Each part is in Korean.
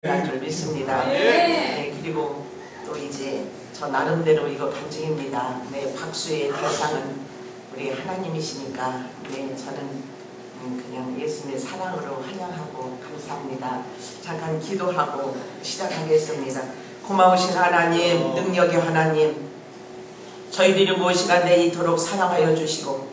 줄 믿습니다. 네, 그리고 또 이제 저 나름대로 이거 간증입니다. 네, 박수의 대상은 우리 하나님이시니까 네, 저는 그냥 예수님의 사랑으로 환영하고 감사합니다. 잠깐 기도하고 시작하겠습니다. 고마우신 하나님, 능력의 하나님, 저희들이 무엇이간에 이토록 사랑하여 주시고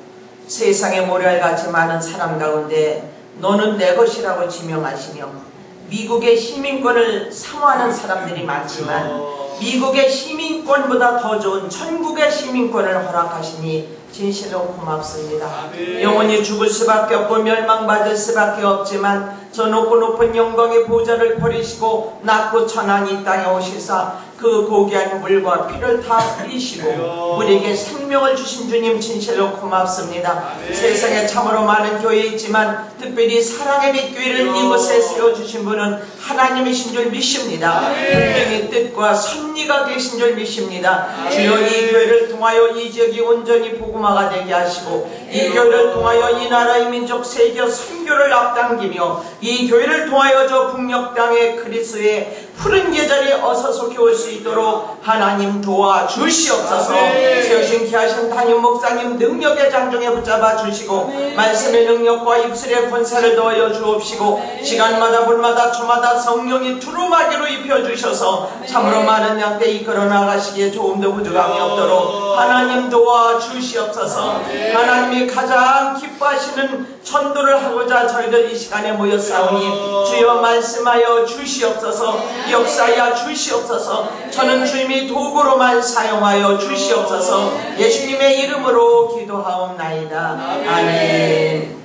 세상에 모래알같이 많은 사람 가운데 너는 내 것이라고 지명하시며 미국의 시민권을 사모하는 사람들이 많지만 미국의 시민권보다 더 좋은 천국의 시민권을 허락하시니 진실로 고맙습니다. 영원히 죽을 수밖에 없고 멸망받을 수밖에 없지만 저 높고 높은 영광의 보좌를 버리시고 낮고 천한 이 땅에 오시사 그 고귀한 물과 피를 다 흘리시고 우리에게 생명을 주신 주님 진실로 고맙습니다. 세상에 참으로 많은 교회 있지만 특별히 사랑의 빛 교회를 이곳에 세워주신 분은 하나님이신 줄 믿습니다. 분명히 뜻과 섭리가 계신 줄 믿습니다. 주여 이 교회를 통하여 이 지역이 온전히 복음화가 되게 하시고 이 교회를 통하여 이 나라의 민족 세계 선교를 앞당기며 이 교회를 통하여 저 북녘 땅의 그리스도의 푸른 계절이 어서 속해 올 수 있도록 하나님 도와주시옵소서. 세우신 귀하신 담임 목사님 능력의 장중에 붙잡아 주시고 말씀의 능력과 입술의 권세를 더하여 주옵시고 시간마다 분마다 초마다 성령이 두루마기로 입혀주셔서 참으로 많은 양떼 이끌어 나가시기에 조금도 부족함이 없도록 하나님 도와주시옵소서. 하나님이 가장 기뻐하시는 전도를 하고자 저희들 이 시간에 모였사오니 주여 말씀하여 주시옵소서. 역사하여 주시옵소서. 저는 주님이 도구로만 사용하여 주시옵소서. 예수님의 이름으로 기도하옵나이다. 아멘.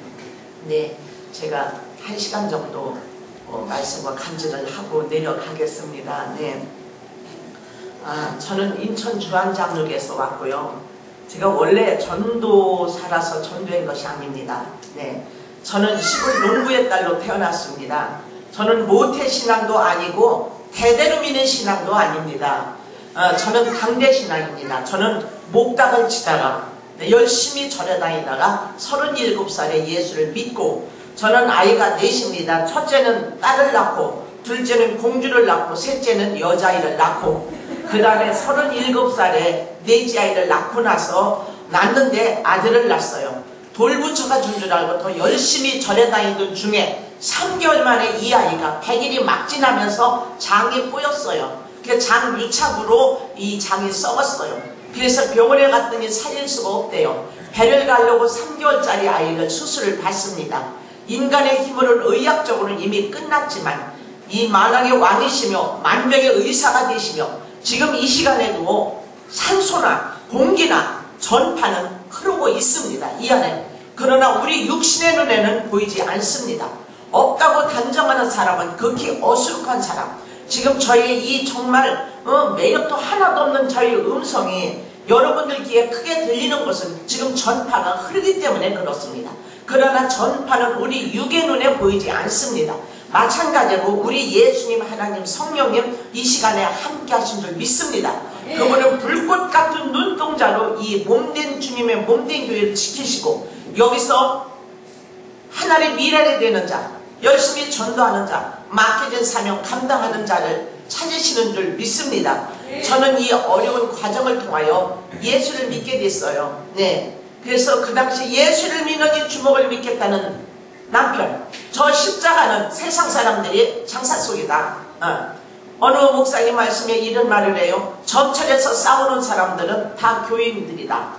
네, 제가 1시간 정도 말씀과 간증을 하고 내려가겠습니다. 네. 저는 인천 주안장로교에서 왔고요. 제가 원래 전도사라서 전도한 것이 아닙니다. 네. 저는 시골 농부의 딸로 태어났습니다. 저는 모태신앙도 아니고 대대로 믿는 신앙도 아닙니다. 저는 강대신앙입니다. 저는 목닥을 치다가 열심히 절에 다니다가 37살에 예수를 믿고 저는 아이가 넷입니다. 첫째는 딸을 낳고 둘째는 공주를 낳고 셋째는 여자아이를 낳고 그 다음에 37살에 넷째 아이를 낳고 나서 낳는데 아들을 낳았어요. 돌부처가 준 줄 알고 더 열심히 절에 다니던 중에 3개월 만에 이 아이가 100일이 막 지나면서 장이 꼬였어요. 그 장 유착으로 이 장이 썩었어요. 그래서 병원에 갔더니 살릴 수가 없대요. 배를 가려고 3개월짜리 아이를 수술을 받습니다. 인간의 힘으로는 의학적으로는 이미 끝났지만 이 만왕의 왕이시며 만병의 의사가 되시며 지금 이 시간에도 산소나 공기나 전파는 흐르고 있습니다. 이 안에. 그러나 우리 육신의 눈에는 보이지 않습니다. 없다고 단정하는 사람은 극히 어수룩한 사람. 지금 저희의 이 정말 매력도 하나도 없는 저희의 음성이 여러분들 귀에 크게 들리는 것은 지금 전파가 흐르기 때문에 그렇습니다. 그러나 전파는 우리 육의 눈에 보이지 않습니다. 마찬가지로 우리 예수님 하나님 성령님 이 시간에 함께 하신 줄 믿습니다. 그분은 불꽃 같은 눈동자로 이 몸된 주님의 몸된 교회를 지키시고 여기서 하나님의 미래를 되는 자, 열심히 전도하는 자, 맡겨진 사명 감당하는 자를 찾으시는 줄 믿습니다. 저는 이 어려운 과정을 통하여 예수를 믿게 됐어요. 네. 그래서 그 당시 예수를 믿는 이 주먹을 믿겠다는 남편, 저 십자가는 세상 사람들이 장사 속이다. 어느 목사님 말씀에 이런 말을 해요. 전철에서 싸우는 사람들은 다 교인들이다.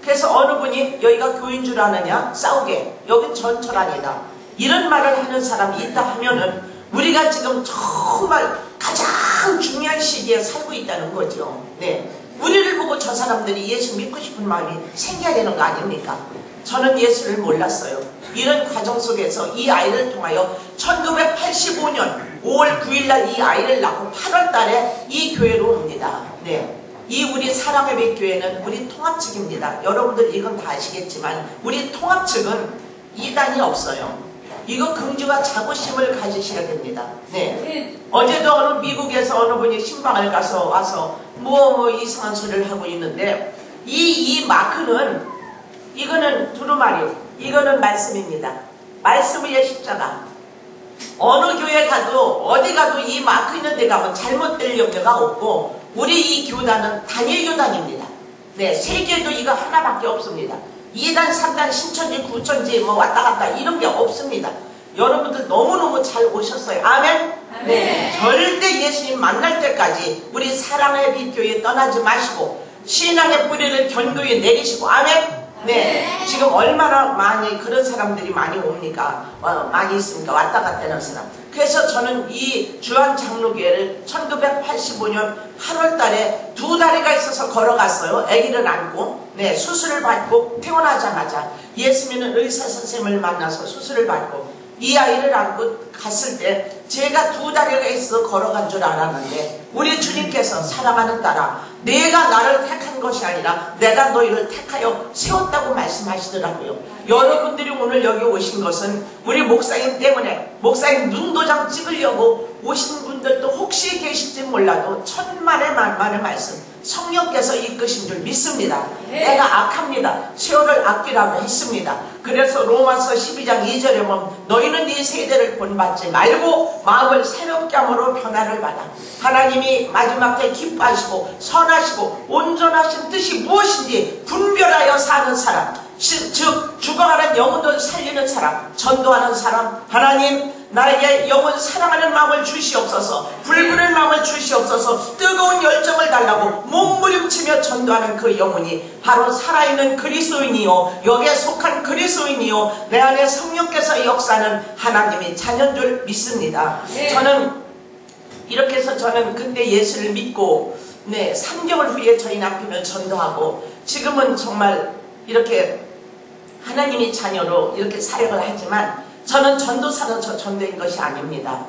그래서 어느 분이 여기가 교인 줄 아느냐? 싸우게. 여긴 전철 아니다. 이런 말을 하는 사람이 있다 하면은 우리가 지금 정말 가장 중요한 시기에 살고 있다는 거죠. 네. 우리를 보고 저 사람들이 예수 믿고 싶은 마음이 생겨야 되는 거 아닙니까? 저는 예수를 몰랐어요. 이런 과정 속에서 이 아이를 통하여 1985년 5월 9일날 이 아이를 낳고 8월 달에 이 교회로 옵니다. 네. 이 우리 사랑의 빛 교회는 우리 통합측입니다. 여러분들 이건 다 아시겠지만 우리 통합측은 이단이 없어요. 이거 긍지와 자부심을 가지셔야 됩니다. 네. 어제도 어느 미국에서 어느 분이 신방을 가서 와서 뭐 이상한 소리를 하고 있는데 이 마크는 이거는 두루마리, 이거는 말씀입니다. 말씀 위에 십자가. 어느 교회 가도 어디 가도 이 마크 있는 데 가면 잘못될 염려가 없고 우리 이 교단은 단일 교단입니다. 네, 세계에도 이거 하나밖에 없습니다. 2단, 3단, 신천지, 구천지 뭐 왔다 갔다 이런 게 없습니다. 여러분들 너무너무 잘 오셨어요. 아멘? 네. 절대 예수님 만날 때까지 우리 사랑의 빛 교회 떠나지 마시고 신앙의 뿌리를 견고히 내리시고 아멘? 네. 지금 얼마나 많이 그런 사람들이 많이 옵니까? 많이 있습니까? 왔다 갔다 하는 사람. 그래서 저는 이 주한 장로교회를 1985년 8월 달에 2다리가 있어서 걸어갔어요. 아기를 안고. 네, 수술을 받고 태어나자마자 예수 믿는 의사 선생님을 만나서 수술을 받고 이 아이를 안고 갔을 때 제가 2다리가 있어 걸어간 줄 알았는데 우리 주님께서 사랑하는 딸아 내가 나를 택한 것이 아니라 내가 너희를 택하여 세웠다고 말씀하시더라고요. 여러분들이 오늘 여기 오신 것은 우리 목사님 때문에 목사님 눈도장 찍으려고 오신 분들도 혹시 계실지 몰라도 천만의 만만의 말씀 성령께서 이끄신 줄 믿습니다. 내가 악합니다. 세월을 아끼라고 했습니다. 그래서 로마서 12장 2절에 보면 너희는 이 세대를 본받지 말고 마음을 새롭게 함으로 변화를 받아 하나님이 마지막 때 기뻐하시고 선하시고 온전하신 뜻이 무엇인지 분별하여 사는 사람 즉 죽어가는 영혼을 살리는 사람 전도하는 사람 하나님 나에게 영혼 사랑하는 마음을 주시옵소서 불붙는 마음을 주시옵소서 뜨거운 열정을 달라고 몸부림치며 전도하는 그 영혼이 바로 살아있는 그리스도인이요 여기에 속한 그리스도인이요 내 안에 성령께서 역사하는 하나님의 자녀인 줄 믿습니다. 저는 이렇게 해서 저는 그때 예수를 믿고 3개월 후에 저희 남편을 전도하고 지금은 정말 이렇게 하나님의 자녀로 이렇게 사역을 하지만 저는 전도사는 저 전도인 것이 아닙니다.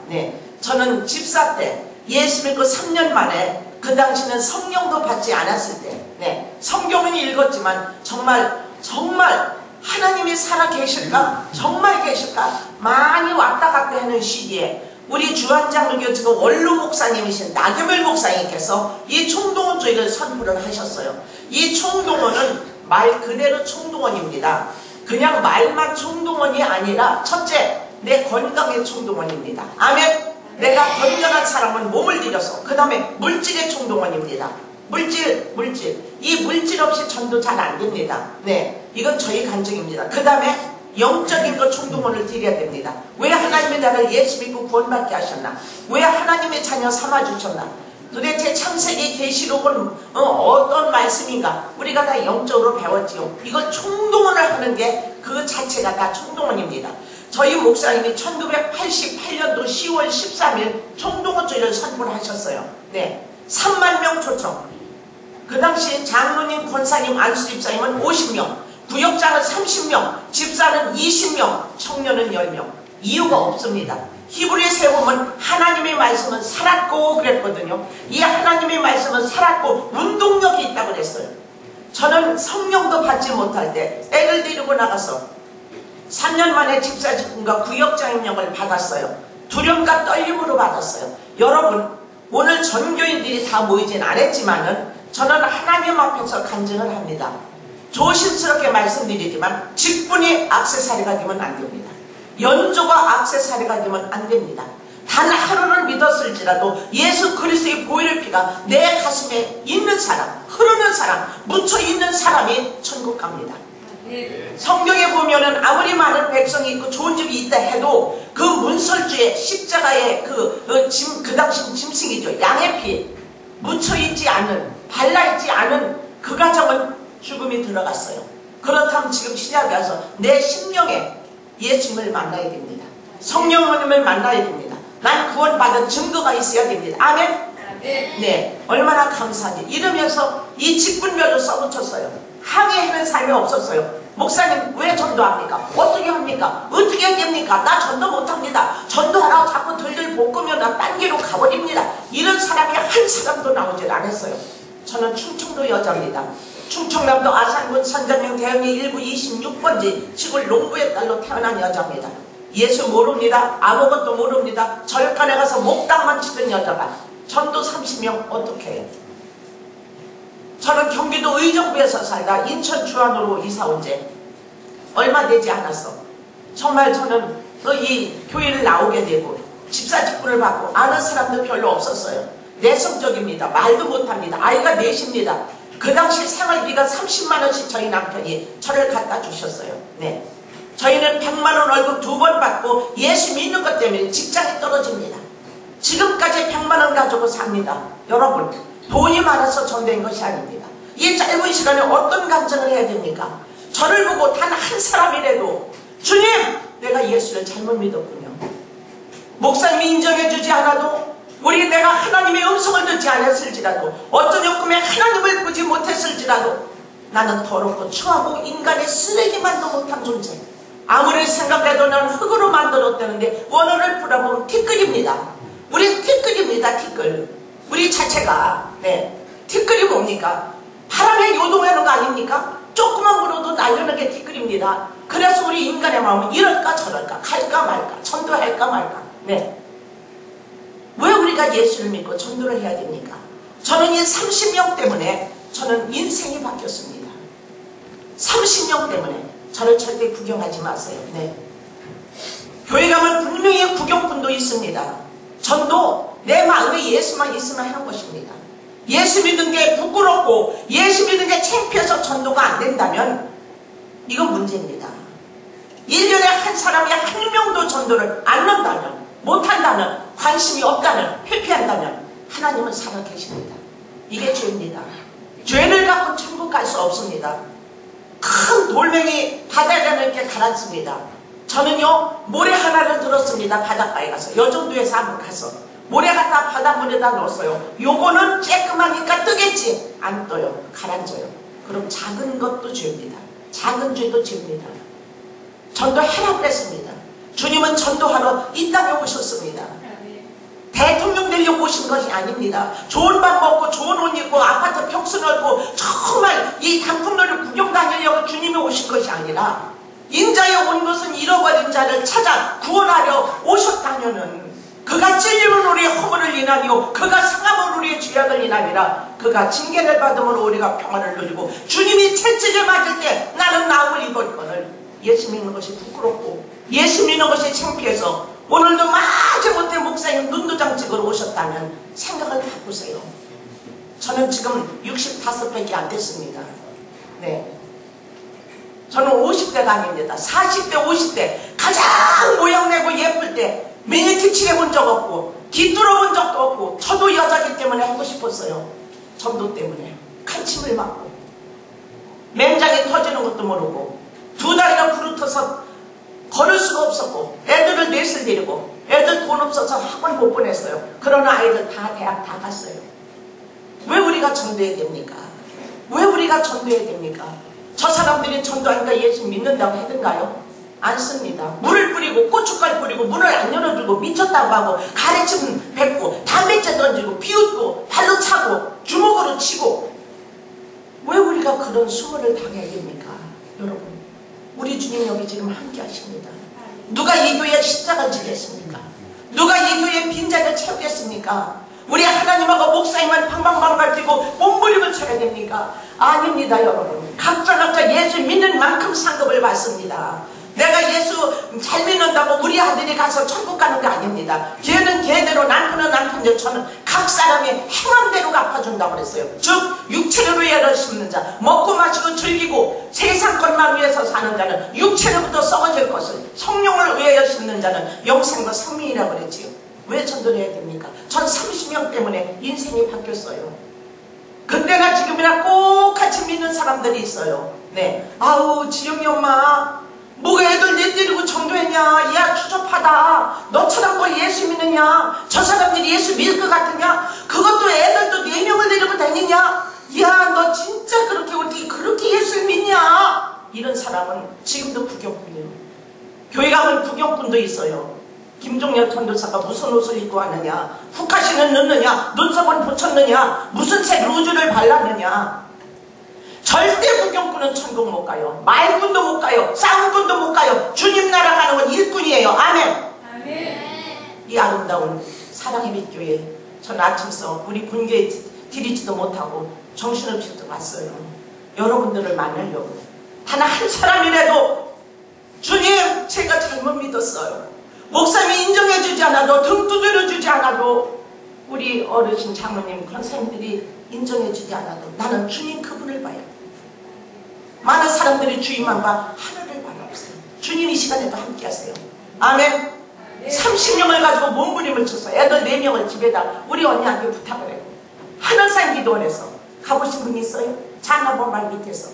저는 집사 때 예수 믿고 3년 만에 그 당시는 성령도 받지 않았을 때 성경은 읽었지만 정말 하나님이 살아 계실까? 정말 계실까? 많이 왔다 갔다 하는 시기에 우리 주한장로교 지금 원로 목사님이신 나경일 목사님께서 이 총동원주의를 선포를 하셨어요. 이 총동원은 말 그대로 총동원입니다. 그냥 말만 총동원이 아니라 첫째, 내 건강의 총동원입니다. 아멘? 내가 건강한 사람은 몸을 들여서 그 다음에 물질의 총동원입니다. 물질. 이 물질 없이 전도 잘 안 됩니다. 이건 저희 간증입니다. 그 다음에 영적인 것 총동원을 드려야 됩니다. 왜 하나님이 나를 예수 믿고 구원받게 하셨나? 왜 하나님의 자녀 삼아주셨나? 도대체 창세기 계시록은 어떤 말씀인가? 우리가 다 영적으로 배웠지요. 이걸 총동원을 하는 게 그 자체가 다 총동원입니다. 저희 목사님이 1988년도 10월 13일 총동원주의를 선포를 하셨어요. 3만 명 초청. 그 당시 장로님, 권사님, 안수집사님은 50명, 구역장은 30명, 집사는 20명, 청년은 10명. 이유가 없습니다. 히브리서에 보면 하나님의 말씀은 살았고 그랬거든요. 이 하나님의 말씀은 살았고 운동력이 있다고 그랬어요. 저는 성령도 받지 못할 때 애를 데리고 나가서 3년 만에 집사 직분과 구역장 임명을 받았어요. 두려움과 떨림으로 받았어요. 여러분 오늘 전교인들이 다 모이진 않았지만은 저는 하나님 앞에서 간증을 합니다. 조심스럽게 말씀드리지만 직분이 액세서리가 되면 안 됩니다. 연조가 액세서리가 되면 안 됩니다. 단 하루를 믿었을지라도 예수 그리스도의 보혈의 피가 내 가슴에 있는 사람, 흐르는 사람, 묻혀 있는 사람이 천국 갑니다. 성경에 보면은 아무리 많은 백성이 있고 좋은 집이 있다 해도 그 문설주에 십자가의 그 당시 짐승이죠. 양의 피 묻혀있지 않은 발라있지 않은 그 가정은 죽음이 들어갔어요. 그렇다면 지금 신약에 와서 내 심령에 예수님을 만나야 됩니다. 성령님을 만나야 됩니다. 난 구원받은 증거가 있어야 됩니다. 아멘? 얼마나 감사한지. 이러면서 이 직분별로 써붙였어요. 항의하는 삶이 없었어요. 목사님 왜 전도합니까? 어떻게 합니까? 어떻게 해야 됩니까? 나 전도 못합니다. 전도하라고 자꾸 들들 볶으면 나 딴 길로 가버립니다. 이런 사람이 한 사람도 나오질 않았어요. 저는 충청도 여자입니다. 충청남도 아산군 선전명 대흥리 1구 26번지 시골 농부의 딸로 태어난 여자입니다. 예수 모릅니다. 아무것도 모릅니다. 절간에 가서 목당만 치던 여자가 전도 30명 어떻게 해요? 저는 경기도 의정부에서 살다 인천 주안으로 이사 온 지 얼마 되지 않았어. 정말 저는 이 교회를 나오게 되고 집사 직분을 받고 아는 사람도 별로 없었어요. 내성적입니다. 말도 못합니다. 아이가 넷입니다. 그 당시 생활비가 30만 원씩 저희 남편이 저를 갖다 주셨어요. 네. 저희는 100만 원 월급 2번 받고 예수 믿는 것 때문에 직장이 떨어집니다. 지금까지 100만 원 가지고 삽니다. 여러분, 돈이 많아서 전도인 것이 아닙니다. 이 짧은 시간에 어떤 감정을 해야 됩니까? 저를 보고 단 한 사람이라도 주님! 내가 예수를 잘못 믿었군요. 목사님이 인정해주지 않아도 내가 하나님의 음성을 듣지 않았을지라도 어떤 욕심에 하나님을 보지 못했을지라도 나는 더럽고 추하고 인간의 쓰레기만도 못한 존재. 아무리 생각해도 나는 흙으로 만들었다는데 원어를 풀어보면 티끌입니다. 우리 티끌입니다. 티끌. 우리 자체가 티끌이 뭡니까? 바람에 요동하는 거 아닙니까? 조그만 물어도 날려는 게 티끌입니다. 그래서 우리 인간의 마음은 이럴까 저럴까 갈까 말까 전도할까 말까. 왜 우리가 예수를 믿고 전도를 해야 됩니까? 저는 이 30명 때문에 저는 인생이 바뀌었습니다. 30명 때문에 저를 절대 구경하지 마세요. 교회 가면 분명히 구경꾼도 있습니다. 전도 내 마음에 예수만 있으면 하는 것입니다. 예수 믿는 게 부끄럽고 예수 믿는 게 창피해서 전도가 안 된다면 이건 문제입니다. 1년에 한 사람이 한 명도 전도를 안 한다면, 못한다면, 관심이 없다면, 회피한다면 하나님은 살아계십니다. 이게 죄입니다. 죄를 갖고 천국 갈 수 없습니다. 큰 돌멩이 바다에 이렇게 갈았습니다. 저는요 모래 하나를 들었습니다. 바닷가에 가서 여정도에서 한번 가서 모래 갖다 바닷물에다 넣었어요. 요거는 쬐끔하니까 뜨겠지. 안 떠요. 가라앉아요. 그럼 작은 것도 죄입니다. 작은 죄도 죄입니다. 전도하라고 그랬습니다. 주님은 전도하러 이 땅에 오셨습니다. 대통령 되려고 오신 것이 아닙니다. 좋은 밥 먹고 좋은 옷 입고 아파트 평수 넓고 정말 이 단풍놀이 구경 다니려고 주님이 오신 것이 아니라 인자에 온 것은 잃어버린 자를 찾아 구원하려 오셨다면은 그가 찔림을 우리의 허물을 인하며 그가 상함을 우리의 죄악을 인하니라. 그가 징계를 받음으로 우리가 평화를 누리고 주님이 채찍에 맞을 때 나는 나음을 입었거늘. 예수 믿는 것이 부끄럽고 예수 믿는 것이 창피해서 오늘도 마지못해 목사님 눈도장 찍으러 오셨다면 생각을 바꾸세요. 저는 지금 65밖에 안 됐습니다. 저는 50대가 아닙니다. 40대 50대 가장 모양내고 예쁠 때 매니큐 칠해본 적 없고 뒤뚫어본 적도 없고 저도 여자기 때문에 하고 싶었어요. 전도 때문에 칼침을 맞고 맹장이 터지는 것도 모르고 두 다리가 부르터서 걸을 수가 없었고 애들을 넷을 데리고 애들 돈 없어서 학원 못 보냈어요. 그러나 아이들 다 대학 다 갔어요. 왜 우리가 전도해야 됩니까? 왜 우리가 전도해야 됩니까? 저 사람들이 전도하니까 예수 믿는다고 하던가요? 안 씁니다. 물을 뿌리고 고춧가루 뿌리고 문을 안 열어주고 미쳤다고 하고 가래침 뱉고 담배째 던지고 비웃고 발로 차고 주먹으로 치고 왜 우리가 그런 수모를 당해야 됩니까? 여러분 우리 주님 여기 지금 함께 하십니다. 누가 이 교회에 십자가를 지겠습니까? 누가 이 교회에 빈자리를 채우겠습니까? 우리 하나님하고 목사님만 방방방방 뛰고 몸부림을 쳐야 됩니까? 아닙니다. 여러분 각자 예수 믿는 만큼 상급을 받습니다. 내가 예수 잘 믿는다고 우리 아들이 가서 천국 가는 게 아닙니다. 걔는 걔대로 남편은 남편대로 저는 각 사람의 행함대로 갚아준다고 그랬어요. 즉 육체를 위하여 심는 자 먹고 마시고 즐기고 세상 것만 위해서 사는 자는 육체로부터 썩어질 것을 성령을 위하여 심는 자는 영생과 생명이라고 그랬지요. 왜 전도를 해야 됩니까? 전 30명 때문에 인생이 바뀌었어요. 그때나 지금이나 꼭 같이 믿는 사람들이 있어요. 아우 지영이 엄마 뭐가 애들 내 때리고 전도했냐? 야 추접하다. 너처럼 뭐 예수 믿느냐? 저 사람들이 예수 믿을 것 같으냐? 그것도 애들도 4명을 데리고 다니냐? 야 너 진짜 그렇게 어떻게 그렇게 예수 믿냐? 이런 사람은 지금도 구경꾼이에요. 교회 가면 구경꾼도 있어요. 김종렬 전도사가 무슨 옷을 입고 왔느냐? 후카시는 넣느냐? 눈썹은 붙였느냐? 무슨 색 루즈를 발랐느냐? 절대 구경꾼은 천국 못 가요. 말꾼도 못 가요. 싸움꾼도 못 가요. 주님 나라 가는 건 일꾼이에요. 아멘. 이 아름다운 사랑의 빛교회 전 아침서 우리 분교에 드리지도 못하고 정신없이 왔어요. 여러분들을 만나려고 단 한 사람이라도 주님 제가 잘못 믿었어요. 목사님이 인정해주지 않아도, 등 두드려주지 않아도, 우리 어르신 장로님 권사님들이 인정해주지 않아도 나는 주님 그분을 봐야 돼. 많은 사람들이 주님만 봐 하늘을 바라보세요. 주님 이 시간에도 함께 하세요. 아멘. 30명을 가지고 몸부림을 쳐서 애들 4명을 집에다 우리 언니한테 부탁을 해요. 하늘산 기도원에서 가보신 분 있어요? 잔나보말 밑에서,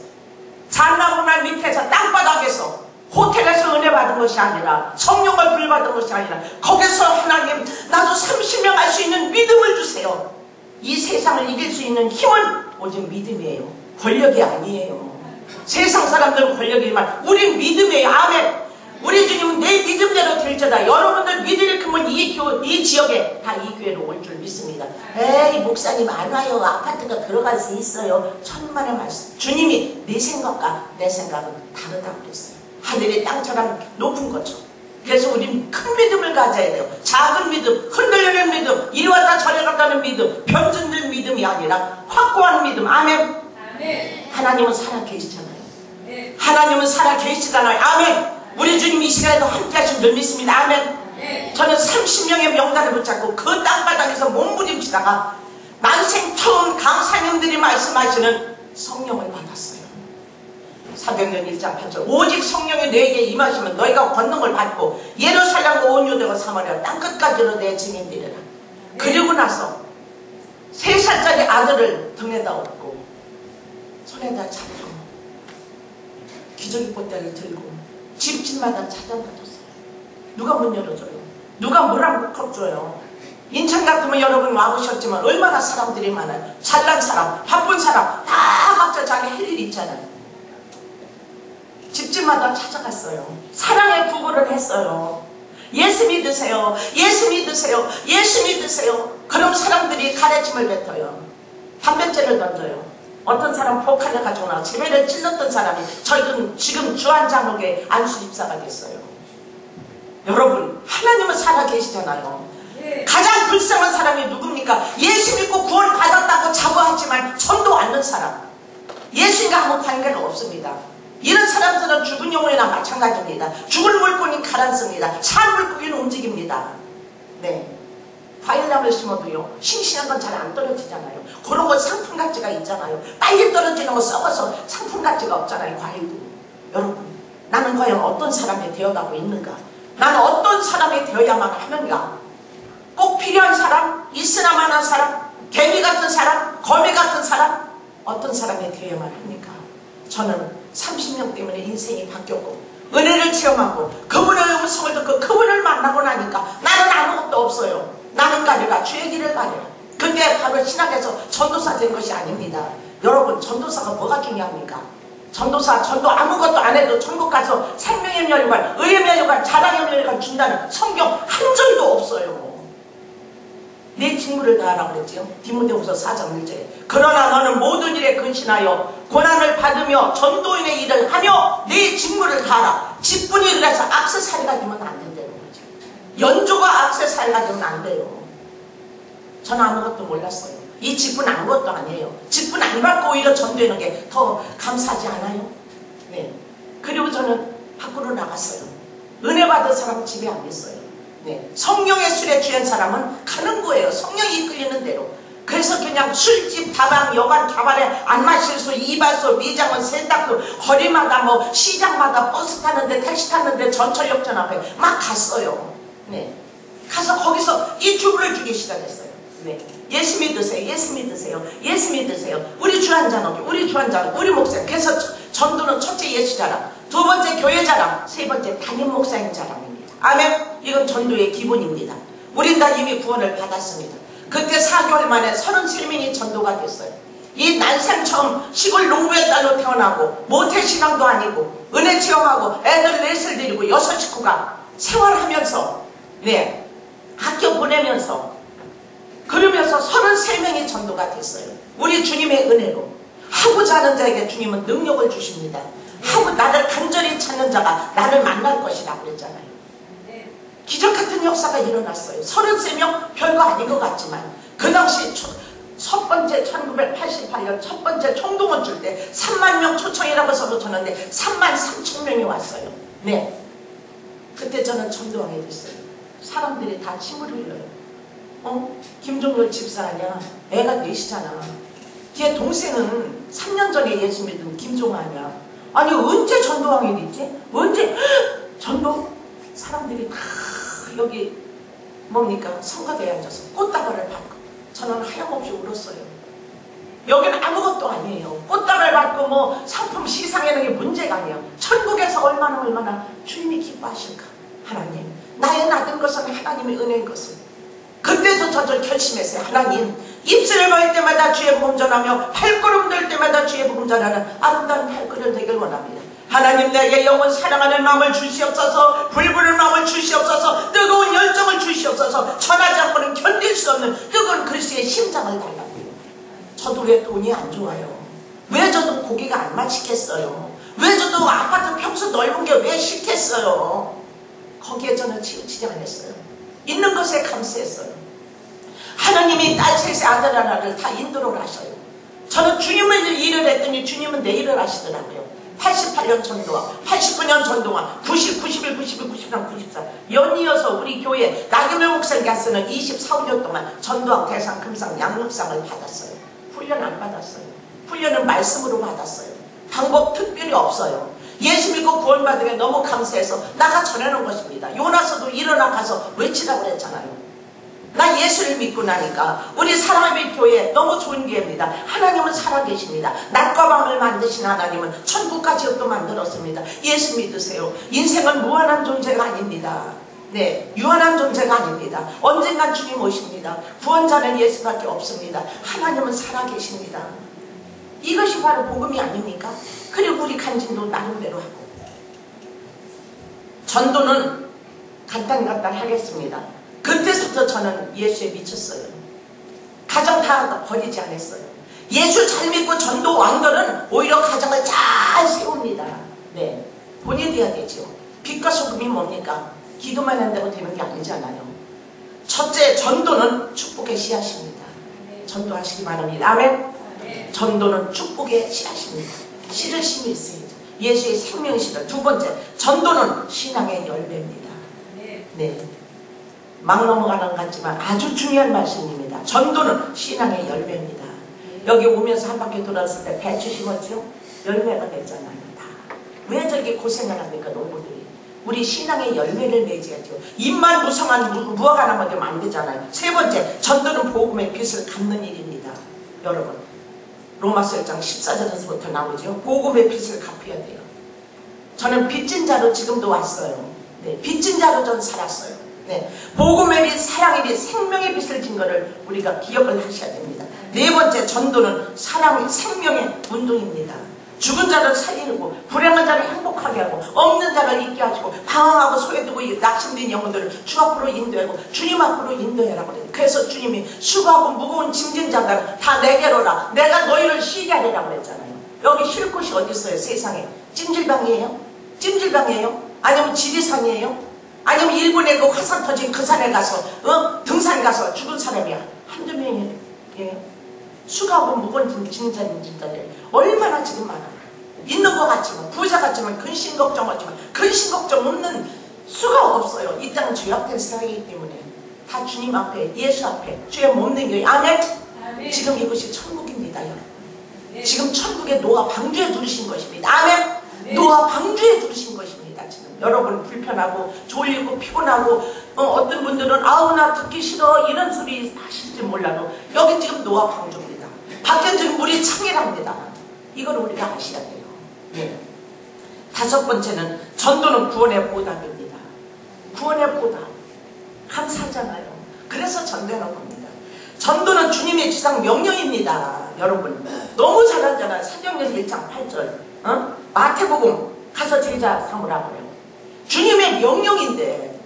잔나보말 밑에서 땅바닥에서 호텔에서 은혜 받은 것이 아니라, 성령을 부여받은 것이 아니라, 거기서 하나님 나도 30명 할 수 있는 믿음을 주세요. 이 세상을 이길 수 있는 힘은 오직 믿음이에요. 권력이 아니에요. 세상 사람들은 권력이지만 우린 믿음이에요. 아멘. 우리 주님은 내 믿음대로 될지어다. 여러분들 믿음이 크면 이 지역에 다 이 교회로 올 줄 믿습니다. 에이 목사님 안 와요. 아파트가 들어갈 수 있어요. 천만의 말씀. 주님이 내 생각과 내 생각은 다르다고 그랬어요. 하늘이 땅처럼 높은 거죠. 그래서 우린 큰 믿음을 가져야 돼요. 작은 믿음, 흔들리는 믿음, 이리 왔다 저리 갔다는 믿음, 변전된 믿음이 아니라 확고한 믿음. 아멘. 아멘. 하나님은 살아계시잖아요. 네. 하나님은 살아계시잖아요. 아멘. 우리 주님 이 시간에도 함께 하신 줄 믿습니다. 아멘. 네. 저는 30명의 명단을 붙잡고 그 땅바닥에서 몸부림치다가 난생 처음 강사님들이 말씀하시는 성령을 받았어요. 사도행전 1장 8절 오직 성령이 너에게 임하시면 너희가 권능을 받고 예루살렘과 온 유대와 사마리아 땅끝까지로 내 증인되리라. 그리고 나서 3살짜리 아들을 등에다 업고 손에다 잡고 기저귀 보따리를 들고 집집마다 찾아다녔어요. 누가 문 열어줘요? 누가 물 한 컵 줘요? 인천 같으면 여러분 와보셨지만 얼마나 사람들이 많아요. 잘난 사람, 바쁜 사람 다 각자 자기 할 일 있잖아요. 집집마다 찾아갔어요. 사랑의 구걸을 했어요. 예수 믿으세요. 예수 믿으세요. 예수 믿으세요. 그럼 사람들이 가래침을 뱉어요. 담뱃재를 던져요. 어떤 사람 폭탄을 가지고 나와 재배를 찔렀던 사람이 저희는 지금 주한장로교회 안수집사가 됐어요. 여러분 하나님은 살아계시잖아요. 가장 불쌍한 사람이 누굽니까? 예수 믿고 구원 받았다고 자부하지만 전도 않는 사람. 예수님과 아무 관계가 없습니다. 이런 사람들은 죽은 영혼이나 마찬가지입니다. 죽은 물고기는 가라앉습니다. 산 물고기는 움직입니다. 네. 과일나무를 심어도요 싱싱한 건 잘 안 떨어지잖아요. 그런 건 상품 가치가 있잖아요. 빨리 떨어지는 거 썩어서 상품 가치가 없잖아요. 과일도. 여러분 나는 과연 어떤 사람이 되어가고 있는가? 나는 어떤 사람이 되어야만 하는가? 꼭 필요한 사람? 있으나마나 사람? 개미 같은 사람? 거미 같은 사람? 어떤 사람이 되어야만 합니까? 저는 30년 때문에 인생이 바뀌었고 은혜를 체험하고 그분의 음성을 듣고 그분을 만나고 나니까 나는 아무것도 없어요. 나는 가리라 주의 길을 가리라. 그게 바로 신학에서 전도사 된 것이 아닙니다. 여러분 전도사가 뭐가 중요합니까? 전도사 전도 아무것도 안 해도 천국 가서 생명의 멸관, 의의 멸관, 자랑의 멸관 준다는 성경 한 절도 없어요. 내 직무를 다하라고 그랬지요. 디모데후서 4장 1절에 그러나 너는 모든 일에 근신하여 고난을 받으며 전도인의 일을 하며 내 직무를 다하라. 직분이 그래서 액세서리가 되면 안 된다는 거죠. 연조가 액세서리가 되면 안 돼요. 저는 아무것도 몰랐어요. 이 직분 아무것도 아니에요. 직분 안 받고 오히려 전도하는 게 더 감사하지 않아요? 네. 그리고 저는 밖으로 나갔어요. 은혜 받은 사람은 집에 안 있어요. 네. 성령의 술에 취한 사람은 가는 거예요. 성령이 이끌리는 대로. 그래서 그냥 술집, 다방, 여관, 가발에 안 마실 수, 이발소, 미장원, 세탁소, 거리마다 뭐 시장마다 버스 타는데 택시 타는데 전철역전 앞에 막 갔어요. 네. 가서 거기서 이 주부를 주기 시작했어요. 네. 예수 믿으세요. 예수 믿으세요. 예수 믿으세요. 우리 주한자노, 우리 주한자노, 우리 목사님. 그래서 전도는 첫째 예수 자랑, 두 번째 교회 자랑, 세 번째 담임 목사님 자랑입니다. 아멘. 이건 전도의 기본입니다. 우린 다 이미 구원을 받았습니다. 그때 4개월 만에 33명이 전도가 됐어요. 이 난생 처음 시골 농부의 딸로 태어나고 모태신앙도 아니고 은혜 체험하고 애들 넷을 데리고 6 식구가 생활하면서 네 학교 보내면서 그러면서 33명이 전도가 됐어요. 우리 주님의 은혜로. 하고자 하는 자에게 주님은 능력을 주십니다. 하고 나를 간절히 찾는 자가 나를 만날 것이라고 그랬잖아요. 기적같은 역사가 일어났어요. 33명 별거 아닌 것 같지만 그 당시 첫 번째 1988년 첫 번째 총동원 줄 때 3만 명 초청이라고 서로 줬는데 3만 3천 명이 왔어요. 네, 그때 저는 전도하게 됐어요. 사람들이 다 침을 흘려요. 김종렬 집사하냐? 애가 넷이잖아. 걔 동생은 3년 전에 예수 믿은 김종아냐? 아니 언제 전도왕이 됐지? 언제 전도? 사람들이 다 여기 뭡니까? 성가대에 앉아서 꽃다발을 받고 저는 하염없이 울었어요. 여기는 아무것도 아니에요. 꽃다발 받고 뭐 상품 시상하는 게 문제가 아니에요. 천국에서 얼마나 주님이 기뻐하실까? 하나님, 나의 낮은 것은 하나님의 은혜인 것을. 그때도 저절 결심했어요. 하나님, 입술을 모일 때마다 주의 복음 전하며 발걸음 들 때마다 주의 복음 전하는 아름다운 발걸음 되길 원합니다. 하나님, 내게 영원 사랑하는 마음을 주시옵소서. 불부른 마음을 주시옵소서. 뜨거운 열정을 주시옵소서. 전하지 않고는 견딜 수 없는 뜨거운 그리스도의 심장을 달라고요. 저도 왜 돈이 안 좋아요? 왜 저도 고기가 안 맛있겠어요? 왜 저도 아파트 평수 넓은 게 왜 싫겠어요? 거기에 저는 치우치지 않았어요. 있는 것에 감사했어요. 하나님이 딸 셋의 아들 하나를 다 인도를 하셔요. 저는 주님을 일을 했더니 주님은 내 일을 하시더라고요. 88년 전도와 89년 전도와 90, 91, 92, 93, 94 연이어서 우리 교회 나경일 목사님께 쓰는 24년 동안 전도왕, 대상, 금상, 양육상을 받았어요. 훈련 안 받았어요. 훈련은 말씀으로 받았어요. 방법 특별히 없어요. 예수 믿고 구원받은 게 너무 감사해서 나가 전해놓은 것입니다. 요나서도 일어나 가서 외치라고 그랬잖아요. 나 예수를 믿고 나니까 우리 사랑의 교회 너무 좋은 교회입니다. 하나님은 살아계십니다. 낮과 밤을 만드신 하나님은 천국과 지옥도 만들었습니다. 예수 믿으세요. 인생은 무한한 존재가 아닙니다. 네, 유한한 존재가 아닙니다. 언젠간 주님 오십니다. 구원자는 예수밖에 없습니다. 하나님은 살아계십니다. 이것이 바로 복음이 아닙니까? 그리고 우리 간증도 나름대로 하고 전도는 간단간단 하겠습니다. 그때부터 저는 예수에 미쳤어요. 가정 다 버리지 않았어요. 예수 잘 믿고 전도 왕들은 오히려 가정을 잘 세웁니다. 네, 본이 돼야 되죠. 빛과 소금이 뭡니까? 기도만 한다고 되는 게 아니잖아요. 첫째, 전도는 축복의 씨앗입니다. 전도하시기 바랍니다. 아멘. 전도는 축복의 씨앗입니다. 씨를 심으세요. 예수의 생명이시다. 두 번째, 전도는 신앙의 열매입니다. 네, 막 넘어가는 것 같지만 아주 중요한 말씀입니다. 전도는 신앙의 열매입니다. 여기 오면서 한 바퀴 돌았을 때 배추 심었죠? 열매가 맺잖아요. 다. 왜 저렇게 고생을 합니까, 농부들이? 우리 신앙의 열매를 맺어야죠. 입만 무성한 무화과 하나만 되면 안 되잖아요. 세 번째, 전도는 복음의 빛을 갚는 일입니다. 여러분, 로마서 1장 14절에서부터 나오죠. 복음의 빛을 갚아야 돼요. 저는 빚진 자로 지금도 왔어요. 네, 빚진 자로 전 살았어요. 네, 복음의 빛, 사랑의 빛, 생명의 빛을 진 것을 우리가 기억을 하셔야 됩니다. 네 번째, 전도는 사랑의 생명의 운동입니다. 죽은 자를 살리고 불행한 자를 행복하게 하고 없는 자를 있게 하시고 방황하고 소외되고 낙심된 영혼들을 주 앞으로 인도하고 주님 앞으로 인도해라고 그래요. 그래서 주님이 수고하고 무거운 짐진 자들 다 내게로라, 내가 너희를 쉬게 하리라고 그랬잖아요. 여기 쉴 곳이 어디 있어요? 세상에 찜질방이에요? 찜질방이에요? 아니면 지리산이에요? 아니면 일본에 그 화산 터진 그 산에 가서 등산 가서 죽은 사람이 한두 명이에요? 수고하고 무거운 짐진자들 얼마나 지금 많아요. 있는 것 같지만 부자 같지만 근심 걱정 같지만 근심 걱정 없는 수가 없어요. 이 땅은 죄악된 세상이기 때문에 다 주님 앞에, 예수 앞에 주의 몸된 교회. 아멘. 아멘. 지금 이것이 천국입니다. 여러분. 아멘. 지금 천국의 노아 방주에 두르신 것입니다. 아멘. 아멘. 노아 방주에 두르신 것입니다. 지금 여러분 불편하고 졸리고 피곤하고 어떤 분들은 아우 나 듣기 싫어 이런 소리 하실지 몰라도 여기 지금 노아 방주입니다. 밖에 지금 물이 창이랍니다. 이걸 우리가 아셔야 돼요. 네. 다섯 번째는 전도는 구원의 보답입니다. 구원의 보답. 감사하잖아요. 그래서 전도하는 겁니다. 전도는 주님의 지상 명령입니다. 여러분 너무 잘하잖아요. 사도행전 1장 8절 마태복음 가서 제자 삼으라고요. 주님의 명령인데,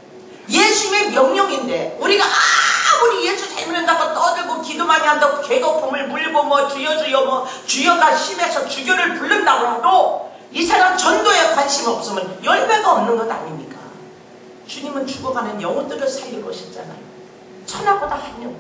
예수님의 명령인데 우리가 아무리 예수 잘 믿는다고 떠들고 기도 많이 한다고 개거품을 물고 뭐 주여 주여 뭐 주여가 심해서 주교를 부른다고 해도 이 사람 전도에 관심 없으면 열매가 없는 것 아닙니까? 주님은 죽어가는 영혼들을 살리고 싶잖아요. 천하보다 한 영혼.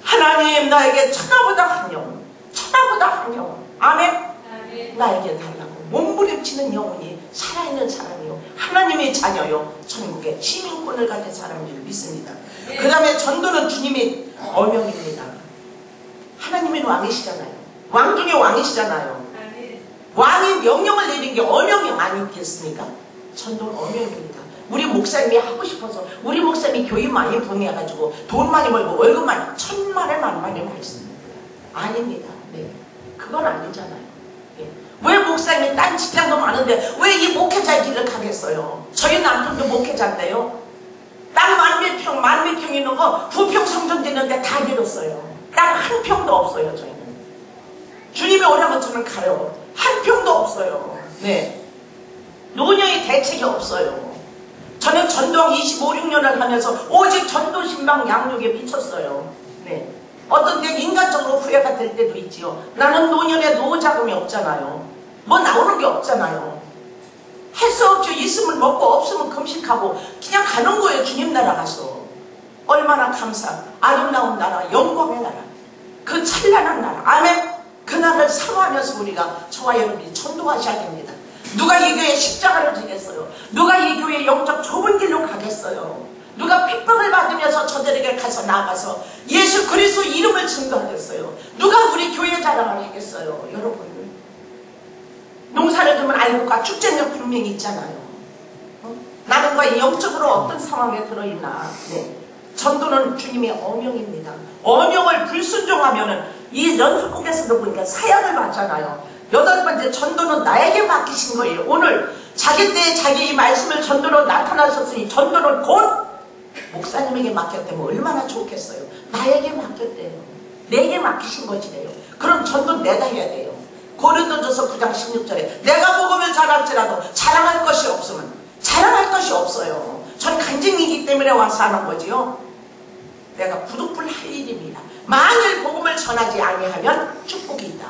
하나님 나에게 천하보다 한 영혼, 천하보다 한 영혼. 아멘. 아멘. 나에게 달라고 몸부림치는 영혼이 살아있는 사람이요 하나님의 자녀요. 천국의 시민권을 가진 사람인 줄 믿습니다. 그 다음에 전도는 주님의 어명입니다. 하나님은 왕이시잖아요. 왕 중에 왕이시잖아요. 왕이 명령을 내린 게 어명이 아니겠습니까? 전도는 어명입니다. 우리 목사님이 하고 싶어서 우리 목사님이 교인 많이 보내가지고 돈 많이 벌고 월급 많이 천만에 만만에 말씀입니다. 아닙니다. 네. 그건 아니잖아요. 네. 왜 목사님이 딴 직장도 많은데 왜 이 목회자의 길을 가겠어요? 저희 남편도 목회자인데요. 땅 만 몇 평 있는 거 9평 성전 짓는데 다 내렸어요. 땅 한 평도 없어요. 저희는. 주님이 오라면 저는 가요. 한 평도 없어요. 네. 노년의 대책이 없어요. 저는 전도학 25, 6년을 하면서 오직 전도 신방 양육에 미쳤어요. 네. 어떤 때 인간적으로 후회가 될 때도 있지요. 나는 노년에 노자금이 없잖아요. 뭐 나오는 게 없잖아요. 할 수 없죠. 있으면 먹고 없으면 금식하고 그냥 가는 거예요. 주님 나라 가서. 얼마나 감사. 아름다운 나라, 영광의 나라. 그 찬란한 나라. 아멘. 그 나라를 사모하면서 우리가 저와 여러분이 전도하셔야 됩니다. 누가 이 교회에 십자가를 지겠어요? 누가 이 교회에 영적 좁은 길로 가겠어요? 누가 핍박을 받으면서 저들에게 가서 나가서 예수 그리스도 이름을 증거하겠어요? 누가 우리 교회 자랑을 하겠어요? 여러분, 농사를 지면 알곡과 축제력 분명히 있잖아요. 나는 과 영적으로 어떤 상황에 들어있나. 네. 전도는 주님의 어명입니다. 어명을 불순종하면은 이 연수국에서도 보니까 사약을 받잖아요. 8번째, 전도는 나에게 맡기신 거예요. 오늘 자기 때에 자기 이 말씀을 전도로 나타나셨으니 전도는 곧 목사님에게 맡겼다면 얼마나 좋겠어요. 나에게 맡겼대요. 내게 맡기신 것이래요. 그럼 전도 내가 해야 돼요. 고린도전서 9장 16절에 내가 복음을 전할지라도 자랑할 것이 없으면 자랑할 것이 없어요. 전 간증이기 때문에 와서 하는 거지요. 내가 부득불 할 일입니다. 만일 복음을 전하지 아니하면 축복이 있다.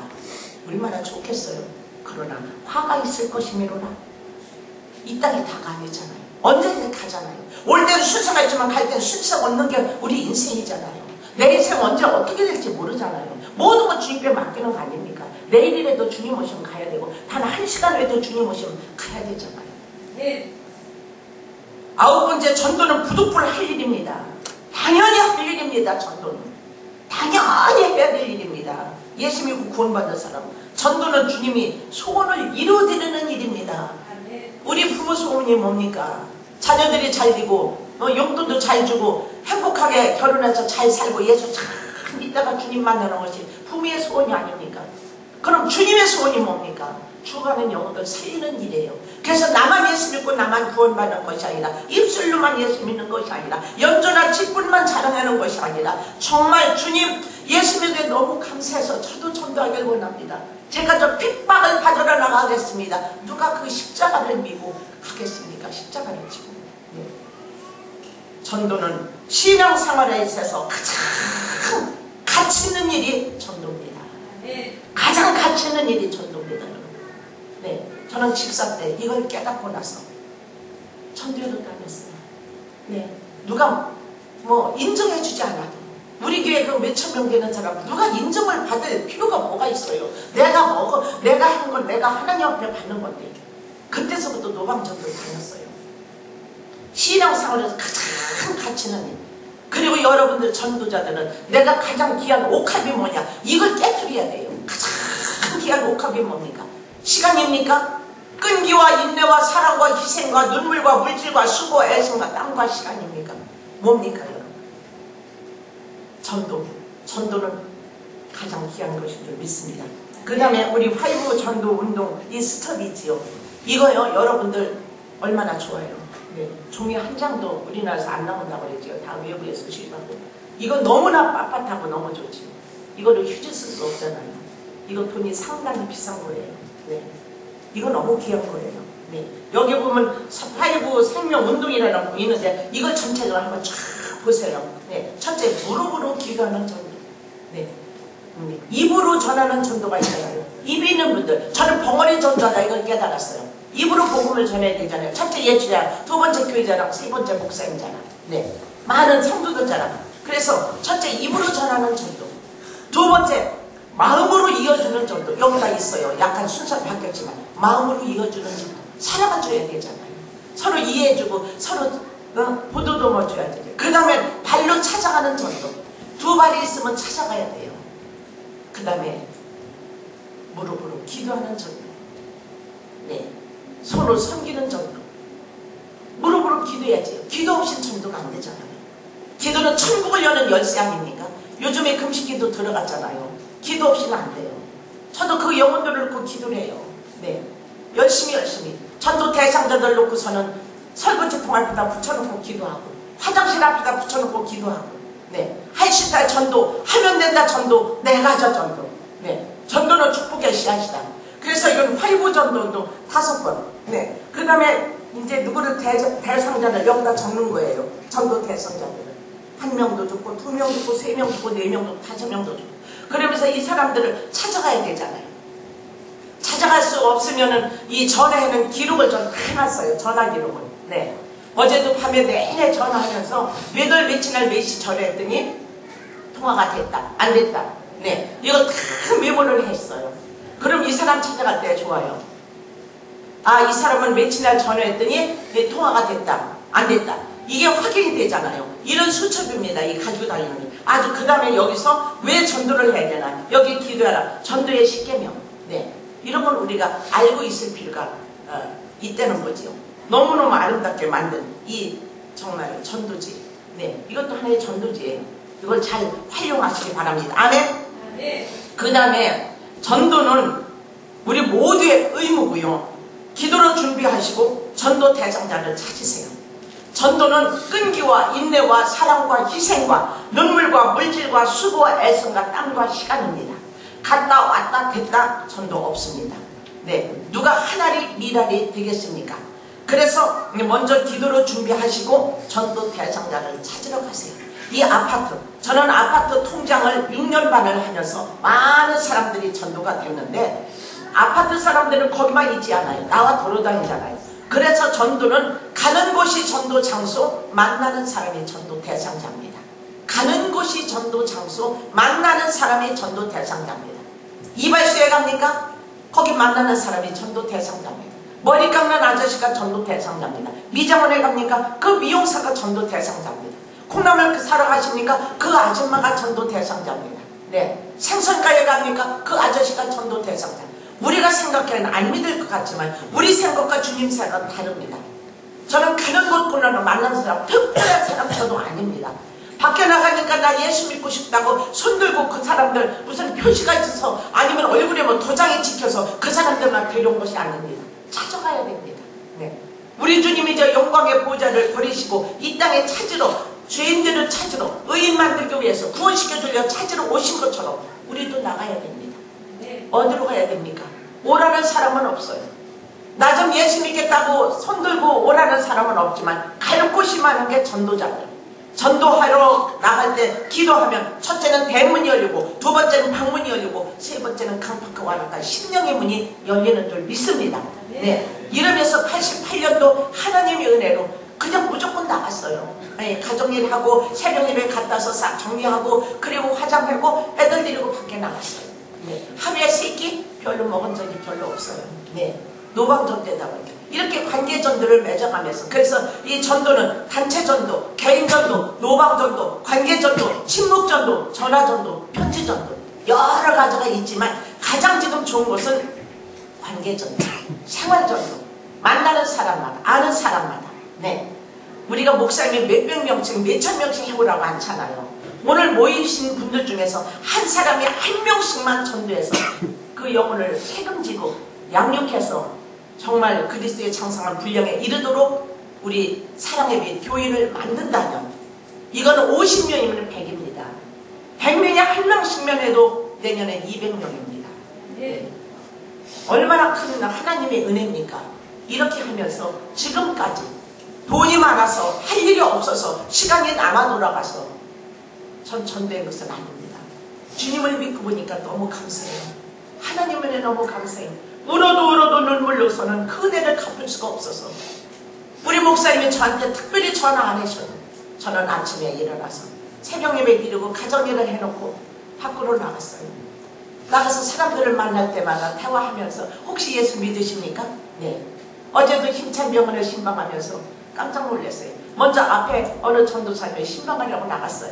얼마나 좋겠어요. 그러나 화가 있을 것이미로라. 이 땅이 다가 아니잖아요. 언제든 가잖아요. 올 때는 순서가 있지만 갈 때는 순서가 없는 게 우리 인생이잖아요. 내 인생 언제 어떻게 될지 모르잖아요. 모든 건 주님께 맡기는 거 아닙니까? 내일이라도 주님 오시면 가야 되고 단 1시간이라도 주님 오시면 가야 되잖아요. 네. 9번째, 전도는 부득불 할 일입니다. 당연히 할 일입니다. 전도는 당연히 해야 될 일입니다. 예수 믿고 구원받은 사람. 전도는 주님이 소원을 이루어드리는 일입니다. 우리 부모 소원이 뭡니까? 자녀들이 잘 되고 용돈도 잘 주고 행복하게 결혼해서 잘 살고 예수 참 믿다가 주님 만나는 것이 부모의 소원이 아닙니까? 그럼 주님의 소원이 뭡니까? 죽어가는 영혼들 살리는 일이에요. 그래서 나만 예수 믿고 나만 구원받는 것이 아니라 입술로만 예수 믿는 것이 아니라 연조나 직분만 자랑하는 것이 아니라 정말 주님 예수 믿게 너무 감사해서 저도 전도하길 원합니다. 제가 저 핍박을 받으러 나가겠습니다. 누가 그 십자가를 미고 가겠습니까? 십자가를 지고. 네. 전도는 신앙생활에 있어서 가장 가치 있는 일이 전도입니다. 가장 가치 있는 일이 전도입니다. 네, 저는 집사 때 이걸 깨닫고 나서 전도회도 다녔어요. 네, 누가 뭐 인정해주지 않아도 우리 교회 그 몇천 명 되는 사람 누가 인정을 받을 필요가 뭐가 있어요? 내가 한 건 내가 하나님 앞에 받는 건데 그때서부터 노방전도를 다녔어요. 신앙생활에서 가장 가치 있는 일. 그리고 여러분들 전도자들은 내가 가장 귀한 옥합이 뭐냐? 이걸 깨뜨려야 돼요. 가장 귀한 옥합이 뭡니까? 시간입니까? 끈기와 인내와 사랑과 희생과 눈물과 물질과 수고와 애씀과 땀과 시간입니까? 뭡니까 여러분? 전도는 가장 귀한 것인 줄 믿습니다. 그 다음에 우리 화이브 전도 운동 이 스터디지요. 이거요 여러분들 얼마나 좋아요. 네, 종이 한 장도 우리나라에서 안 나온다고 그랬죠. 다 외부에서 수입하고. 이거 너무나 빳빳하고 너무 좋지. 이거를 휴지 쓸 수 없잖아요. 이거 돈이 상당히 비싼 거예요. 네, 이거 너무 귀한 거예요. 네, 여기 보면 화이브 생명 운동이라는 거 있는데 이걸 전체적으로 한번 쫙 보세요. 네, 첫째 무릎으로 기도하는 전도. 네, 입으로 전하는 전도가 있잖아요. 입이 있는 분들, 저는 벙어리 전도하다 이걸 깨달았어요. 입으로 복음을 전해야 되잖아요. 첫째 예주자랑, 두 번째 교회자랑, 세 번째 목사님자랑. 네, 많은 성도들자랑. 그래서 첫째 입으로 전하는 전도, 두 번째 마음으로 이어주는 전도. 여기가 있어요. 약간 순서가 바뀌었지만 마음으로 이어주는 전도. 사랑을 줘야 되잖아요. 서로 이해해주고 서로 보도도 줘야 돼요. 그 다음에 발로 찾아가는 전도. 두 발이 있으면 찾아가야 돼요. 그 다음에 무릎으로 기도하는 전도. 네, 손을 섬기는 전도. 무릎으로 기도해야지. 기도 없이는 전도가 안 되잖아요. 기도는 천국을 여는 열쇠 아닙니까? 요즘에 금식기도 들어갔잖아요. 기도 없이는 안 돼요. 저도 그 영혼들을 놓고 기도를 해요. 네, 열심히 전도 대상자들 놓고서는 설거지통 앞에다 붙여놓고 기도하고, 화장실 앞에다 붙여놓고 기도하고, 네, 할시다 전도, 하면 된다 전도, 내가 하자 전도. 네, 전도는 축복의 씨앗이다. 그래서 이건 활보 전도도 5번. 네, 그 다음에 이제 누구를 대상자를 여기다 적는 거예요. 전도 대상자들을. 1명도 죽고, 2명 죽고, 3명 죽고, 4명 죽고, 5명도 죽고. 그러면서 이 사람들을 찾아가야 되잖아요. 찾아갈 수 없으면은 이 전화에는 기록을 좀 해놨어요. 전화 기록을. 네. 어제도 밤에 내내 전화하면서 몇 월 며칠 날 몇 시 전화했더니 통화가 됐다. 안 됐다. 네. 이거 다 메모를 했어요. 그럼 이 사람 찾아갈 때 좋아요. 아, 이 사람은 며칠 날 전화했더니 네, 통화가 됐다. 안 됐다. 이게 확인이 되잖아요. 이런 수첩입니다. 이 가지고 다니는 게. 아주 그 다음에 여기서 왜 전도를 해야 되나. 여기 기도하라. 전도의 10계명. 네. 이런 걸 우리가 알고 있을 필요가 있다는 거지요. 너무너무 아름답게 만든 이 정말 전도지. 네. 이것도 하나의 전도지예요. 이걸 잘 활용하시기 바랍니다. 아멘? 네. 그 다음에 전도는 우리 모두의 의무고요. 기도로 준비하시고 전도 대상자를 찾으세요. 전도는 끈기와 인내와 사랑과 희생과 눈물과 물질과 수고와 애씀과 땀과 시간입니다. 갔다 왔다 됐다 전도 없습니다. 네, 누가 하나리 미랄이 되겠습니까? 그래서 먼저 기도로 준비하시고 전도 대상자를 찾으러 가세요. 이 아파트, 저는 아파트 통장을 6년 반을 하면서 많은 사람들이 전도가 됐는데 아파트 사람들은 거기만 있지 않아요. 나와 돌아다니잖아요. 그래서 전도는 가는 곳이 전도 장소, 만나는 사람이 전도 대상자입니다. 가는 곳이 전도 장소, 만나는 사람이 전도 대상자입니다. 이발소에 갑니까? 거기 만나는 사람이 전도 대상자입니다. 머리 깎는 아저씨가 전도 대상자입니다. 미장원에 갑니까? 그 미용사가 전도 대상자입니다. 콩나물 사러 가십니까? 그 아줌마가 전도 대상자입니다. 네, 생선가에 갑니까? 그 아저씨가 전도 대상자. 우리가 생각해는 안 믿을 것 같지만 우리 생각과 주님 생각은 다릅니다. 저는 가는 곳보다는 만나는 사람, 특별한 사람 저도 아닙니다. 밖에 나가니까 나 예수 믿고 싶다고 손들고 그 사람들 무슨 표시가 있어서 아니면 얼굴에 뭐 도장이 찍혀서 그 사람들만 데려온 것이 아닙니다. 찾아가야 됩니다. 네. 우리 주님이 저 영광의 보좌를 버리시고 이 땅에 찾으러, 죄인들을 찾으러, 의인 만들기 위해서 구원시켜주려 찾으러 오신 것처럼 우리도 나가야 됩니다. 어디로 가야 됩니까? 오라는 사람은 없어요. 나 좀 예수 믿겠다고 손들고 오라는 사람은 없지만 갈 곳이 많은 게 전도자들. 전도하러 나갈 때 기도하면 첫째는 대문이 열리고 두 번째는 방문이 열리고 세 번째는 강팍 와라까 심령의 문이 열리는 줄 믿습니다. 네. 이러면서 88년도 하나님의 은혜로 그냥 무조건 나갔어요. 아니, 가정일하고 새벽예배 갔다서 싹 정리하고 그리고 화장하고 애들 데리고 밖에 나갔어요. 네. 하루에 3끼 별로 먹은 적이 별로 없어요. 네. 노방전되다 보니까 이렇게 관계전도를 맺어가면서, 그래서 이 전도는 단체전도, 개인전도, 노방전도, 관계전도, 침묵전도, 전화전도, 편지전도 여러 가지가 있지만 가장 지금 좋은 것은 관계전도, 생활전도. 만나는 사람마다, 아는 사람마다. 네. 우리가 목사님이 몇백 명씩, 몇천 명씩 해보라고 않잖아요. 오늘 모이신 분들 중에서 한 사람이 한 명씩만 전도해서 그 영혼을 책임지고 양육해서 정말 그리스도의 장성한 분량에 이르도록 우리 사랑의 빛 교인을 만든다면, 이거는 50명이면 100입니다. 100명이 한 명씩만 해도 내년에 200명입니다. 네. 얼마나 큰 하나님의 은혜입니까? 이렇게 하면서 지금까지 돈이 많아서 할 일이 없어서 시간이 남아 돌아가서 전 전도의 것은 아닙니다. 주님을 믿고 보니까 너무 감사해요. 하나님 은혜 너무 감사해요. 울어도 눈물로서는 그 은혜를 갚을 수가 없어서 우리 목사님이 저한테 특별히 전화 안 하셔도 저는 아침에 일어나서 새벽 예배 드리고 가정일을 해놓고 밖으로 나갔어요. 나가서 사람들을 만날 때마다 대화하면서 혹시 예수 믿으십니까? 네. 어제도 힘찬 병원에 신방하면서 깜짝 놀랐어요. 먼저 앞에 어느 전도사님이 신방하려고 나갔어요.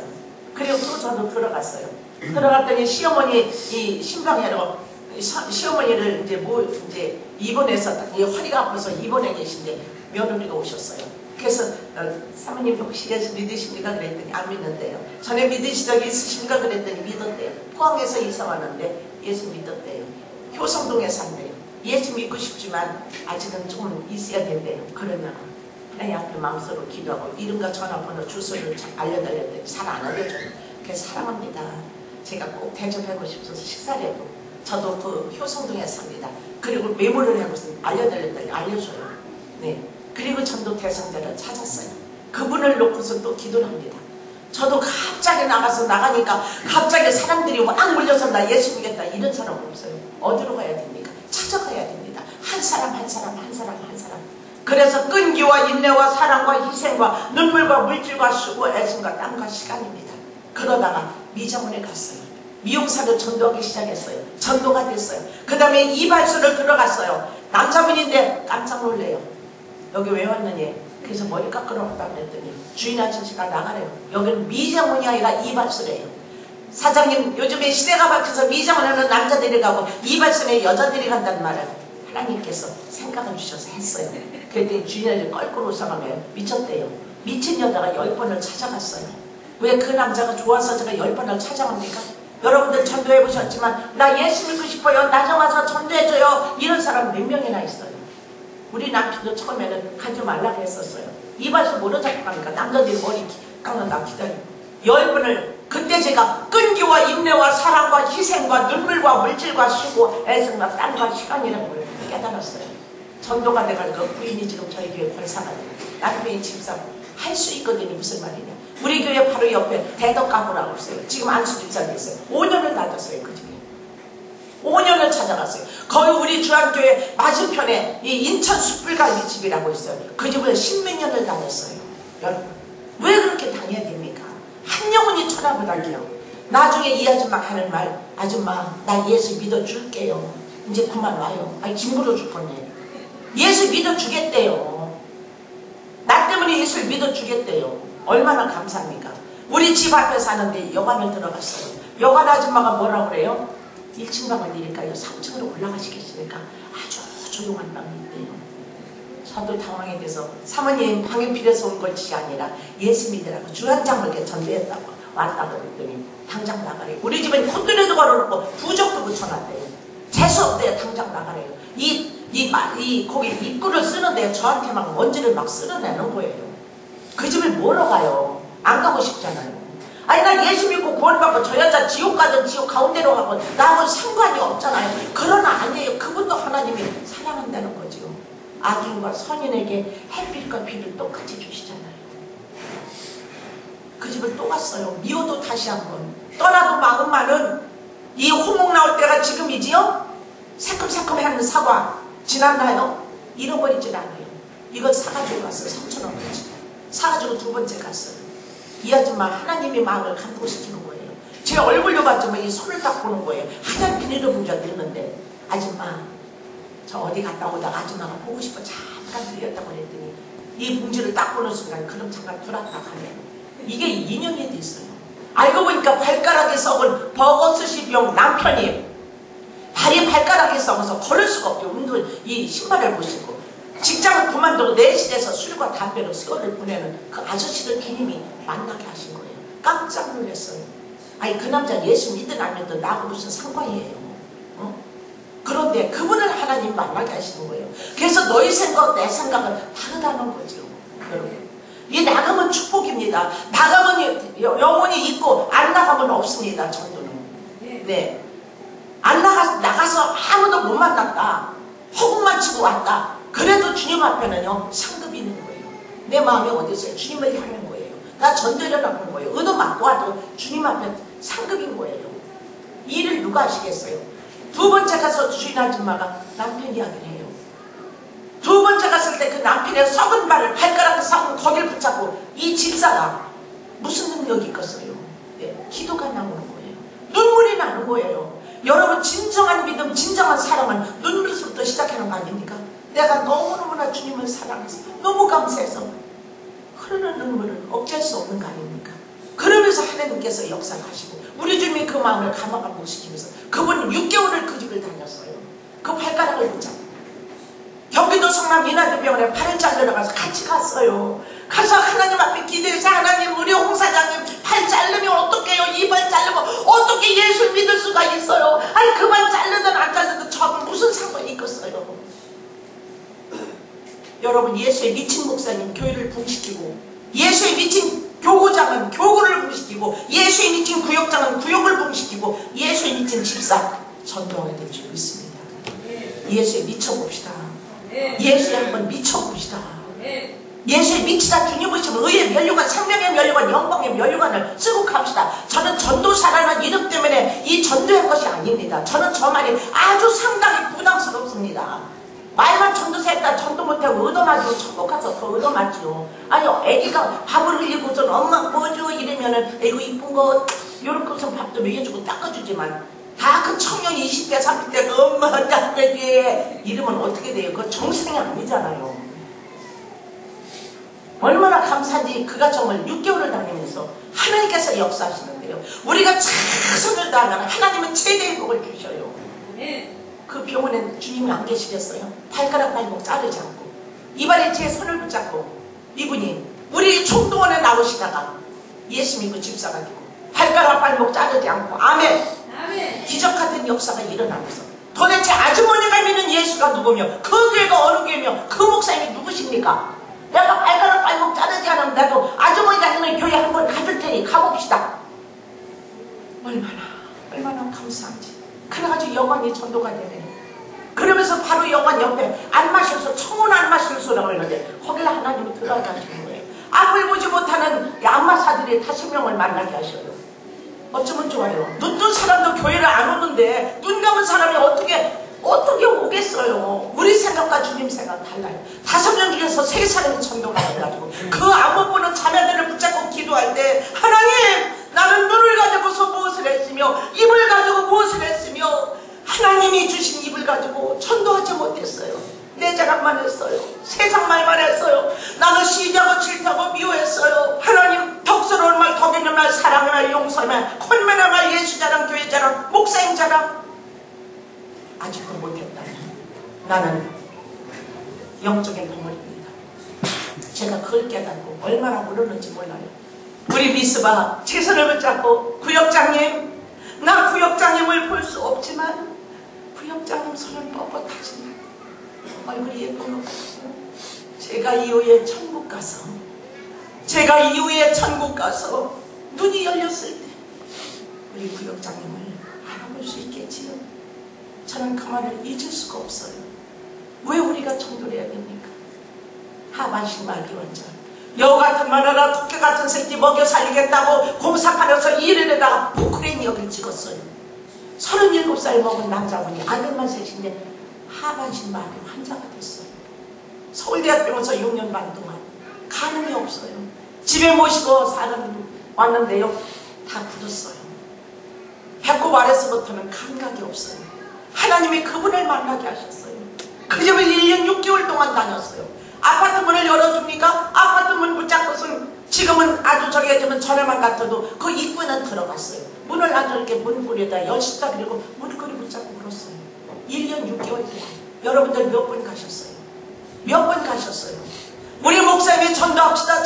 그리고 또 저도 들어갔어요. 들어갔더니 시어머니 이 신방하러 시어머니를 이제 입원해서 이 허리가 아파서 입원해 계신데 며느리가 오셨어요. 그래서 사모님 혹시 예수 믿으십니까? 그랬더니 안 믿는데요. 전에 믿으신 적이 있으십니까? 그랬더니 믿었대요. 포항에서 이사 왔는데 예수 믿었대요. 효성동에 산대요. 예수 믿고 싶지만 아직은 좀 있어야 된대요. 그러냐고 하나님 앞에 마음속으로 기도하고 이름과 전화번호 주소를 알려달랬더니 잘 안 알려줘요. 그래서 사랑합니다. 제가 꼭 대접하고 싶어서 식사라도 저도 그 효성동에 삽니다. 그리고 메모를 하고 알려달랬더니 알려줘요. 네. 그리고 전도 대상자를 찾았어요. 그분을 놓고서 또 기도를 합니다. 저도 갑자기 나가니까 갑자기 사람들이 막 몰려서 나 예수 믿겠다 이런 사람 없어요. 어디로 가야 됩니까? 찾아가야 됩니다. 한 사람 한 사람 한 사람 한 사람. 그래서 끈기와 인내와 사랑과 희생과 눈물과 물질과 수고 애씀과 땀과 시간입니다. 그러다가 미정원에 갔어요. 미용사를 전도하기 시작했어요. 전도가 됐어요. 그 다음에 이발소를 들어갔어요. 남자분인데 깜짝 놀래요. 여기 왜 왔느니? 그래서 머리 깎으러 왔다고 했더니 주인 아저씨가 나가래요. 여기는 미정원이 아니라 이발소래요. 사장님 요즘에 시대가 바뀌어서 미정원에는 남자들이 가고 이발소에 여자들이 간다는 말을 하나님께서 생각을 주셔서 했어요. 그랬더니 주인 아저씨 껄껄 웃어가며 미쳤대요. 미친 여자가 10번을 찾아갔어요. 왜 그 남자가 좋아서 제가 10번을 찾아갑니까? 여러분들 전도해보셨지만 나 예수 믿고 싶어요. 나좀 와서 전도해줘요. 이런 사람 몇 명이나 있어요. 우리 남편도 처음에는 가지 말라고 했었어요. 이발소 뭐로 잡고 가니까 남자들이 머리 깎는다 기다려. 10번을 그때 제가 끈기와 인내와 사랑과 희생과 눈물과 물질과 수고 애씀과 땀과 시간이라는 걸 깨달았어요. 전도가 돼가지고 부인이 지금 저희 교회 권사가 돼요. 남편이 집사고 할 수 있거든요. 무슨 말이냐. 우리 교회 바로 옆에 대덕가구라고 있어요. 지금 안수집사도 있어요. 5년을 다녔어요. 그 집에 5년을 찾아갔어요. 거기 우리 주한교회 맞은편에 이 인천 숯불갈비 집이라고 있어요. 그 집을 10몇 년을 다녔어요. 여러분 왜 그렇게 다녀야 됩니까? 한 영혼이 쳐다보다니요. 나중에 이 아줌마 하는 말, 아줌마 나 예수 믿어줄게요. 이제 그만 와요. 아니 징그러 죽겠네. 예수 믿어주겠대요. 나 때문에 예수를 믿어주겠대요. 얼마나 감사합니까? 우리 집 앞에 사는데 여관을 들어갔어요. 여관 아줌마가 뭐라고 그래요? 1층 방을 드릴까요? 3층으로 올라가시겠습니까? 아주 조용한 방이 있대요. 저도 당황이 돼서 사모님 방에 필요해서 온 것이 아니라 예수 믿으라고 주한장을 전도했다고 왔다고 그랬더니 당장 나가래요. 우리 집은 콧노래도 걸어놓고 부적도 붙여놨대요. 재수없대요. 당장 나가래요. 거기 입구를 쓰는데 저한테 막 먼지를 막 쓸어내는 거예요. 그 집을 뭐로 가요? 안 가고 싶잖아요. 아니 나 예수 믿고 구원받고 저 여자 지옥 가든 지옥 가운데로 가고 나하고 상관이 없잖아요. 그러나 아니에요. 그분도 하나님이 사랑한다는 거죠. 악인과 선인에게 햇빛과 비를 똑같이 주시잖아요. 그 집을 또 갔어요. 미워도 다시 한번 떠나도 마음만은 이 호목 나올 때가 지금이지요? 새콤새콤한 사과 지났나요? 잃어버리질 않아요. 이걸 사가지고 갔어요. 3,000원어치 사가지고 두 번째 갔어요. 이 아줌마 하나님의 마음을 감동시키는 거예요. 제 얼굴로 봤지만 이 손을 딱 보는 거예요. 하얀 비닐을 봉지가 됐는데 아줌마 저 어디 갔다 오다가 아줌마가 보고 싶어 잠깐 들렸다고 그랬더니 이 봉지를 딱 보는 순간 그럼 잠깐 들었다 가네. 이게 인연이 됐어요. 알고 보니까 발가락에 썩은 버거스시병 남편이 발이 발가락에 썩어서 걸을 수가 없게 이 신발을 못 신고 직장을 그만두고 내실에서 술과 담배로 세월을 보내는 그 아저씨를 주님이 만나게 하신 거예요. 깜짝 놀랐어요. 아니 그 남자 예수 믿든 안 믿든 나하고 무슨 상관이에요. 그런데 그분을 하나님 만나게 하시는 거예요. 그래서 너희 생각 내 생각은 다르다는 거죠. 여러분 이 나가면 축복입니다. 나가면 영혼이 있고 안 나가면 없습니다. 전도는. 네. 안 나가서 아무도 못 만났다. 허공만 치고 왔다. 그래도 주님 앞에는요 상급이 있는 거예요. 내 마음이 어디 있어요? 주님을 향하는 거예요. 나 전도를 하는 거예요. 의도 맞고 와도 주님 앞에 상급인 거예요. 이 일을 누가 하시겠어요? 두 번째 가서 주인 아줌마가 남편 이야기를 해요. 두 번째 갔을 때 그 남편의 썩은 발을 발가락에 썩은 거기를 붙잡고 이 집사가 무슨 능력이 있겠어요? 네, 기도가 나오는 거예요. 눈물이 나는 거예요. 여러분 진정한 믿음, 진정한 사랑은 눈물에서부터 시작하는 거 아닙니까? 내가 너무너무나 주님을 사랑해서 너무 감사해서 흐르는 눈물은 어쩔 수 없는 거 아닙니까? 그러면서 하나님께서 역사하시고 우리 주님이 그 마음을 감화감동시키면서 그분은 6개월을 그 집을 다녔어요. 그 발가락을 붙잡고 경기도 성남 이나대병원에 팔을 자르러 가서 같이 갔어요. 가서 하나님 앞에 기도해서 하나님 우리 홍 사장님 팔 자르면 어떡해요? 이 발 자르면 어떻게 예수 믿을 수가 있어요? 아니 그 발 자르든 안 자르든 저는 무슨 상관이 있겠어요? 여러분 예수에 미친 목사님 교회를 붕시키고 예수에 미친 교구장은 교구를 붕시키고 예수에 미친 구역장은 구역을 붕시키고 예수에 미친 집사 전도하게 될 줄 믿습니다. 예수에 미쳐봅시다. 예수에 한번 미쳐봅시다. 예수에 미치다 주님 오시면 의의 면류관, 생명의 면류관, 영광의 면류관을 쓰고 갑시다. 저는 전도사라는 이름 때문에 이 전도한 것이 아닙니다. 저는 저 말이 아주 상당히 부담스럽습니다. 말만 전도사 했다 전도 못하고 얻어맞고 천국 가서 더 얻어맞지요. 아니요 애기가 밥을 흘리고선 엄마 뭐 줘 이러면은 애고 이쁜 거 요런 것은 밥도 먹여주고 닦아주지만 다 그 청년 20대 30대 엄마 닦아줘 이러면 어떻게 돼요? 그거 정상이 아니잖아요. 얼마나 감사한지 그 가정을 6개월을 다니면서 하나님께서 역사하시는데요. 우리가 최선을 다하면 하나님은 최대의 복을 주셔요. 그 병원에 주님이 안 계시겠어요? 발가락 발목 자르지 않고 이발에 제 손을 붙잡고 이분이 우리 총동원에 나오시다가 예수 믿고 집사가 되고 발가락 발목 자르지 않고 아멘. 기적 같은 역사가 일어나면서 도대체 아주머니가 믿는 예수가 누구며 그 교회가 어느 교회며 그 목사님이 누구십니까? 내가 발가락 발목 자르지 않으면 나도 아주머니가 있는 교회 한번 가줄 테니 가봅시다. 얼마나 감사한지. 그래가지고 여관이 전도가 되네. 그러면서 바로 여관 옆에 안마실소, 청혼 안마실소라고 했는데 거기를 하나님이 들어가시는 거예요. 앞을 보지 못하는 안마사들이 5명을 만나게 하셔요. 어쩌면 좋아요. 눈 뜬 사람도 교회를 안 오는데 눈 감은 사람이 어떻게 오겠어요? 우리 생각과 주님 생각 달라요. 5명 중에서 3사람이 전도가 돼가지고 그 안 못 보는 자매들을 붙잡고 기도할 때 하나님 나는 눈을 가지고서 무엇을 했으며 입을 가지고 무엇을 했으며 하나님이 주신 입을 가지고 전도하지 못했어요. 내 자랑만 했어요. 세상 말만 했어요. 나는 시기하고 질투하고 미워했어요. 하나님 덕스러운 말, 덕 있는 말, 사랑의 말, 용서의 말, 권면의 말, 예수 자랑, 교회 자랑, 목사님 자랑 아직도 못했다면 나는 영적인 덩어리입니다. 제가 그걸 깨닫고 얼마나 울었는지 몰라요. 우리 미스바 최선을 붙잡고 구역장님 나 구역장님을 볼 수 없지만 구역장님 손을 뻣뻣하지만 얼굴이 예쁜 것 같아요. 제가 이후에 천국 가서 눈이 열렸을 때 우리 구역장님을 알아볼 수 있겠지요. 저는 그 말을 잊을 수가 없어요. 왜 우리가 전도를 해야 됩니까? 하반신 말기 환자 여우 같은 마누라 토끼 같은 새끼 먹여 살리겠다고 공사판에서 일을 해다가 포크레인 역을 찍었어요. 37살 먹은 남자분이 아들만 셋인데 하반신 말기 환자가 됐어요. 서울대학병원에서 6년 반 동안 가늠이 없어요. 집에 모시고 왔는데요. 다 굳었어요. 배꼽 아래서부터는 감각이 없어요. 하나님이 그분을 만나게 하셨어요. 그 집을 1년 6개월 동안 다녔어요. 아파트 문을 열어줍니까? 아파트 문 붙잡고선 지금은 아주 저기 해주면 전에만 같아도 그 입구에는 들어갔어요. 문을 아주 이렇게 문고리에다 열십자 그리고 문고리 붙잡고 물었어요. 1년 6개월 동안. 여러분들 몇 번 가셨어요? 몇 번 가셨어요? 우리 목사님이 전도합시다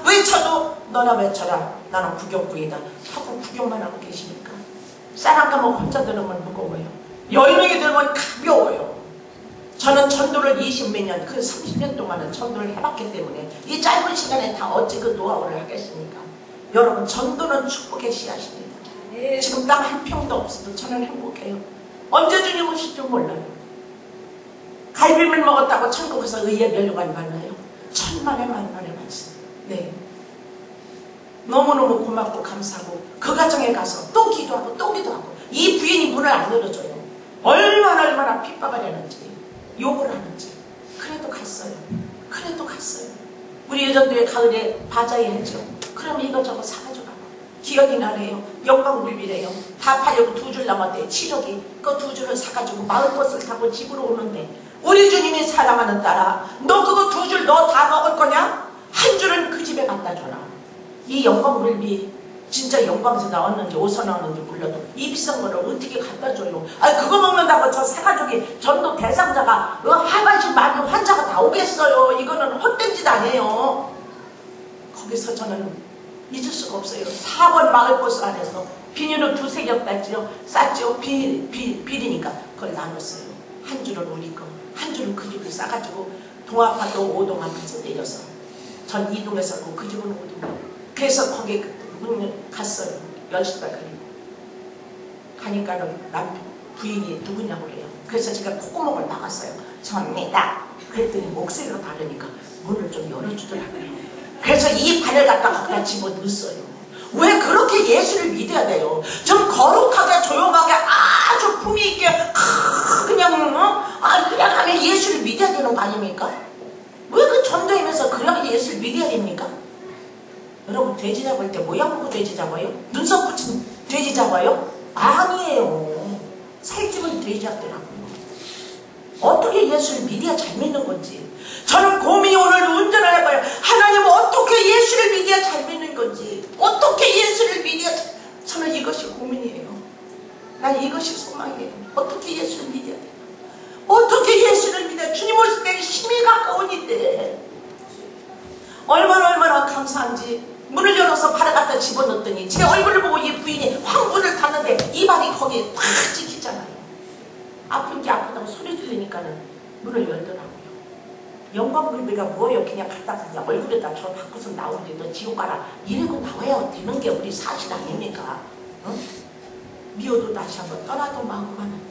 외쳐도 너나 외쳐라 나는 구경꾼이다 하고 구경만 하고 계시니까 쌀한가만 혼자 들으면 무거워요. 여인에게 들으면 가벼워요. 저는 전도를 20몇 년, 그 30년 동안은 전도를 해봤기 때문에 이 짧은 시간에 다 어찌 그 노하우를 하겠습니까? 여러분 전도는 축복의 씨앗입니다. 지금 땅 한 평도 없어도 저는 행복해요. 언제 주님 오실 줄 몰라요. 갈비를 먹었다고 천국에서 의의 면류관 만나요. 천만의 만만의 말씀. 네. 너무너무 고맙고 감사하고 그 가정에 가서 또 기도하고 이 부인이 문을 안 열어줘요. 얼마나 핍박을 하는지 욕을 하는지 그래도 갔어요. 우리 여전도에 가을에 바자회 했죠. 그럼 이거저거 사가지고 가고 기억이 나네요. 영광불비래요. 다 팔려고 2줄 남았대요. 7억이 그 2줄을 사가지고 마을버스를 타고 집으로 오는데 우리 주님이 사랑하는 딸아, 너 그거 2줄 너 다 먹을 거냐? 한 줄은 그 집에 갖다 줘라. 이 영광굴비 진짜 영광에서 나왔는지 어디서 나왔는지 몰라도 이 비싼 거를 어떻게 갖다 줘요? 아니 그거 먹는다고 저 사가족이 전도 대상자가 하반신 많은 환자가 나오겠어요? 이거는 헛된 짓 아니에요. 거기서 저는 잊을 수가 없어요. 4번 마을버스 안에서 비닐을 2-3겹 쌌죠. 비리니까 그걸 나눴어요. 한 줄은 우리 거, 한 줄은 그 집을 싸가지고 동아파도 5동 앞에서 내려서 전 2동에 살고 그 집은 5동. 그래서 거기 문 갔어요. 10시간 그리고 가니까는 남 부인이 누구냐고 그래요. 그래서 제가 콧구멍을 막았어요. 접니다. 그랬더니 목소리가 다르니까 문을 좀 열어주더라고요. 그래서 이 발을 갖다가 거기다 집어넣었어요. 왜 그렇게 예수를 믿어야 돼요? 좀 거룩하게 조용하게 아주 품위 있게 그냥 그냥 하면 예수를 믿어야 되는 거 아닙니까? 왜 그 전도하면서 그냥 예수를 믿어야 됩니까? 여러분 돼지 잡을 때 모양 보고 돼지 잡아요? 눈썹 붙인 돼지 잡아요? 아니에요. 살찌면 돼지 잡더라고요. 어떻게 예수를 믿어야 잘 믿는 건지 저는 고민이 오늘 운전을 해봐요. 하나님 어떻게 예수를 믿어야 잘 믿는 건지, 어떻게 예수를 믿어야 저는 이것이 고민이에요. 난 이것이 소망이에요. 어떻게 예수를 믿어야 돼? 어떻게 예수를 믿어야 주님 오실 때 힘이 가까우니때 얼마나 감사한지. 문을 열어서 발을 갖다 집어넣었더니 제 얼굴을 보고 이 부인이 황분을 탔는데 이 발이 거기에 팍 찍히잖아요. 아픈 게 아프다고 소리 지르니까는 문을 열더라고요. 영광굴비가 뭐예요? 그냥 갖다 그냥 얼굴에다 저 바꿔서 나오는데 너 지옥 가라 이러고 나와야 되는 게 우리 사실 아닙니까? 응? 미워도 다시 한번 떠나도 마음만은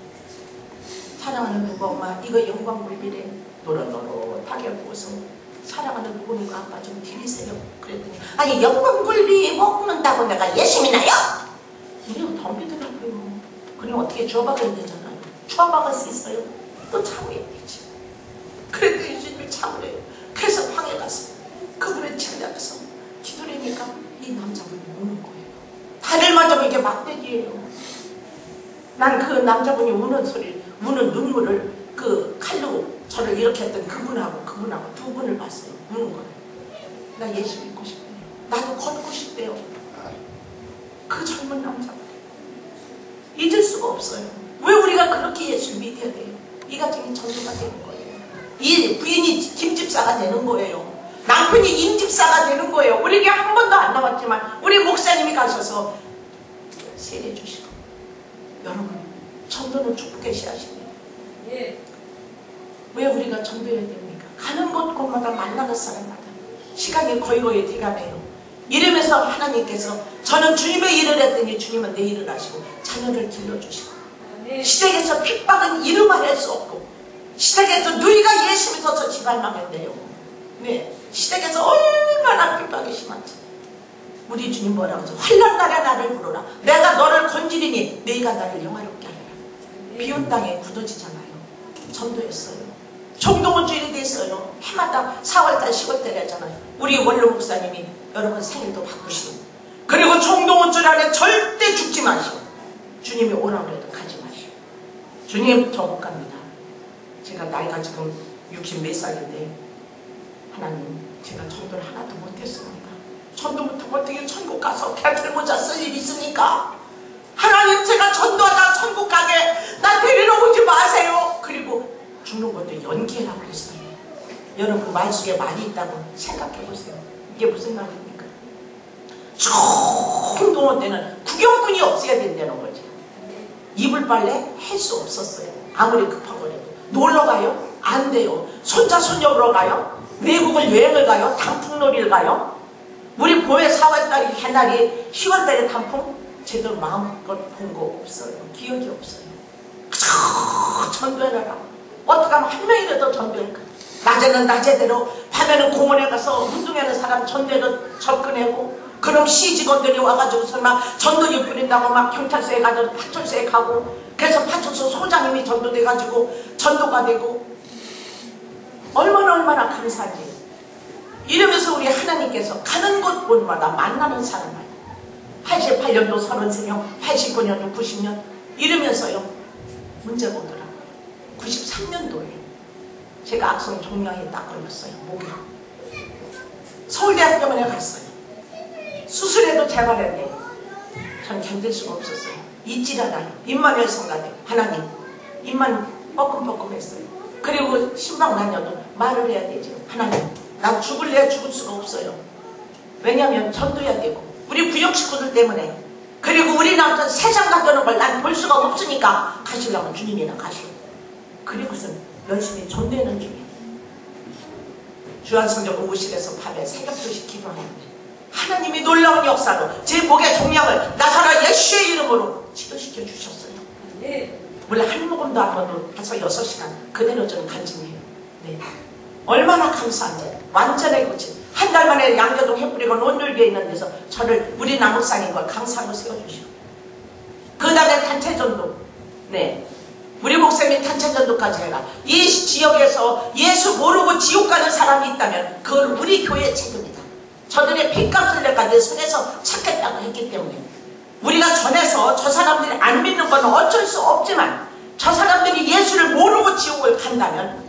사랑하는 누구 엄마 이거 영광굴비래. 노릇노릇하게 구워서 사랑하는 누구 아빠 좀 드리세요. 그랬더니 아니 영광굴비 먹는다고 내가 예수 믿나요? 우리가 더 믿으라고요. 그럼 어떻게 줘박아야 되잖아요. 줘박을 수 있어요. 또 참아야 되지. 그랬더니 주님이 참으래요. 그래서 방에 가서 그분의 침대 앞에서 기도를 하니까 이 남자분이 우는 거예요. 다들 맞으면 이게 막대기예요. 난 그 남자분이 우는 소리, 우는 눈물을 그 칼로 저를 이렇게 했던 그분하고 2분을 봤어요. 우는 거예요. 나 예수 믿고 싶대요. 나도 걷고 싶대요. 그 젊은 남자분 잊을 수가 없어요. 왜 우리가 그렇게 예수를 믿어야 돼요? 이 가정이 전도가 되는 거예요. 이 부인이 김집사가 되는 거예요. 남편이 임집사가 되는 거예요. 우리에게 한 번도 안 나왔지만 우리 목사님이 가셔서 세례 주시고 여러분 전도는 축복의 씨앗입니다. 예. 왜 우리가 전도해야 됩니까? 가는 곳곳마다 만나는 사람마다 시간이 거의 돼가네요. 이러면서 하나님께서 저는 주님의 일을 했더니 주님은 내 일을 하시고 자녀를 길러주시고 시댁에서 핍박은 이름만 할 수 없고 시댁에서 누이가 예수 믿어서 집안 망했네요. 네, 시댁에서 얼마나 핍박이 심한지 우리 주님 뭐라고 하죠? 환난 날에 나를 부르라. 내가 너를 건지리니 네가 나를 영화롭게 하리라. 비온 땅에 굳어지잖아요. 전도했어요. 총동원 주일이 됐어요. 해마다 4월달 10월달에 하잖아요. 우리 원로 목사님이 여러분 생일도 바꾸시고 그리고 총동원 주일 안에 절대 죽지 마시고 주님이 오라고 해도 가지 마시고 주님 저 못 갑니다. 제가 나이가 지금 60몇 살인데 하나님 제가 전도를 하나도 못했습니다. 전도부터 어떻게 천국 가서 배틀 모자 쓸 일 있습니까? 하나님 제가 전도하다 천국 가게 나 데리러 오지 마세요. 그리고 죽는 것도 연기해라고 했어요. 여러분 말 속에 말이 있다고 생각해보세요. 이게 무슨 말입니까? 총동원 때는 구경꾼이 없어야 된다는 거죠. 이불 빨래 할 수 없었어요. 아무리 급하고라도. 놀러 가요? 안 돼요. 손자 손녀 보러 가요? 외국을 여행을 가요? 단풍놀이를 가요? 우리 보혜 4월달이 해날이 10월달에 단풍 제대로 마음껏 본 거 없어요. 기억이 없어요. 전도해라. 어떻게 하면 한 명이라도 전도할까? 낮에는 낮에대로 밤에는 공원에 가서 운동하는 사람 전도로 접근하고 그럼 시직원들이 와가지고 설마 전도기 뿌린다고 막 경찰서에 가서 파출소에 가고 그래서 파출소 소장님이 전도돼가지고 전도가 되고 얼마나 감사하지. 이러면서 우리 하나님께서 가는 곳곳마다 만나는 사람마다 88년도 33명 89년도 90년 이러면서요 문제가 오더라고요. 93년도에 제가 악성 종양에 딱 걸렸어요. 목에. 서울대학병원에 갔어요. 수술해도 재발했는데 전 견딜 수가 없었어요. 잊질 않아요. 입만 열성가대 하나님 입만 뻐끔뻐끔했어요. 그리고 신방 다녀도 말을 해야 되죠. 하나님 나 죽을래야 죽을 수가 없어요. 왜냐하면 전도해야 되고 우리 구역 식구들 때문에 그리고 우리 남편 세상 가려는 걸 난 볼 수가 없으니까 가시려면 주님이나 가시오. 그리고선 열심히 전도하는 중이에요. 주안성경 의무실에서 밤에 새벽 2시 기도하는데 하나님이 놀라운 역사로 제 목의 종양을 나사렛 예수의 이름으로 치료시켜 주셨어요. 원래 한 모금도 안 먹어도 벌써 6시간 그대로 저는 간증해요. 네. 얼마나 감사한데 완전하게 고친 한 달 만에 양교동 해뿌리고 논돌교에 있는 데서 저를 우리 남욱산인 걸 강사로 세워주시고 그 다음에 단체전도 네. 우리 목사님이 단체전도까지 해라. 이 지역에서 예수 모르고 지옥 가는 사람이 있다면 그건 우리 교회의 책임이다. 저들의 핏값을 내가 내 손에서 찾겠다고 했기 때문에 우리가 전해서 저 사람들이 안 믿는 건 어쩔 수 없지만 저 사람들이 예수를 모르고 지옥을 간다면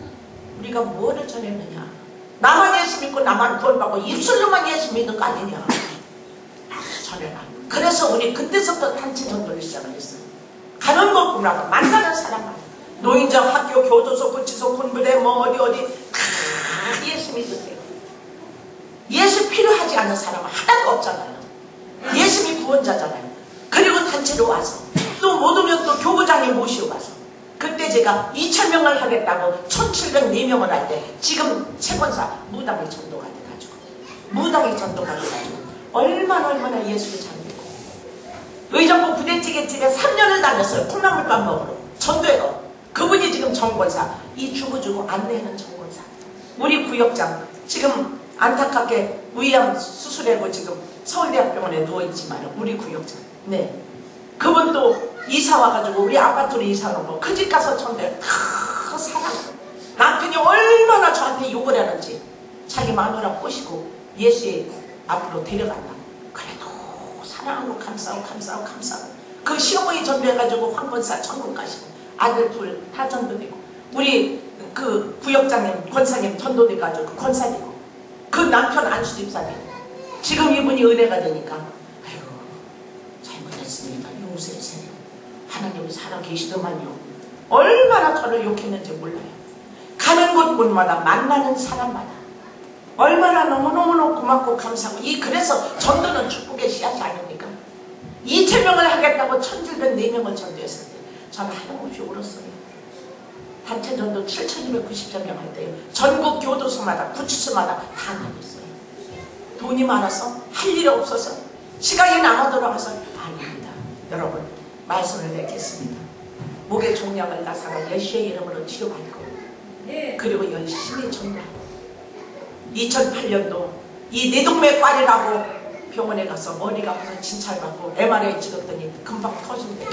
우리가 뭐를 전했느냐. 나만 예수 믿고 나만 구원받고 입술로만 예수 믿는 거 아니냐. 전해라. 그래서 우리 그때서부터 단체 전도를 시작을 했어요. 가는 것뿐만 만나는 사람만 노인정 학교 교도소 구치소 군부대 뭐 어디 다 예수 믿으세요. 예수 필요하지 않은 사람은 하나도 없잖아요. 예수님이 구원자잖아요. 그리고 단체로 와서 또 못 오면 또 교구장에 모시고 가서 그때 제가 2,000명을 하겠다고 1,704명을 할 때 지금 채권사 무당의 전도가 돼가지고 무당의 전도가 돼가지고 얼마나 예수를 잘 믿고 의정부 부대찌개집에 3년을 다녔어요. 콩나물밥 먹으러 전도해요. 그분이 지금 정권사 이 주고주고 안내하는 정권사 우리 구역장 지금 안타깝게 위암 수술하고 지금 서울대학병원에 누워있지만 우리 구역장 네 그분도 이사 와가지고 우리 아파트로 이사 오고 그 집 가서 전도해 다 사랑 남편이 얼마나 저한테 욕을 하는지 자기 마누라 꼬시고 예수의 앞으로 데려간다. 그래도 사랑하고 감사하고 그 시어머니 전도해가지고 황권사 천국 가시고 아들 둘 다 전도되고 우리 그 구역장님 권사님 전도돼가지고 그 권사되고 그 남편 안수 집사님 지금 이분이 은혜가 되니까 아이고 잘못했습니다 용서해주세요. 하나님이 살아계시더만요. 얼마나 저를 욕했는지 몰라요. 가는 곳곳마다 만나는 사람마다 얼마나 너무너무 고맙고 감사하고 그래서 전도는 축복의 씨앗이 아닙니까? 2,000명을 하겠다고 1,704명을 전도했을 때 저는 하염없이 울었어요. 단체 전도 7,290명 할 때요. 전국 교도소마다 구치소마다 다 다녔어요. 돈이 많아서 할 일이 없어서 시간이 남아 돌아가서 아닙니다. 여러분 말씀을 맺겠습니다. 목의 종양을 나사렛 예수의 이름으로 치료받고 그리고 열심히 전도하고 2008년도 이 뇌동맥발이라고 병원에 가서 머리가 아파서 진찰받고 MRI 찍었더니 금방 터진대.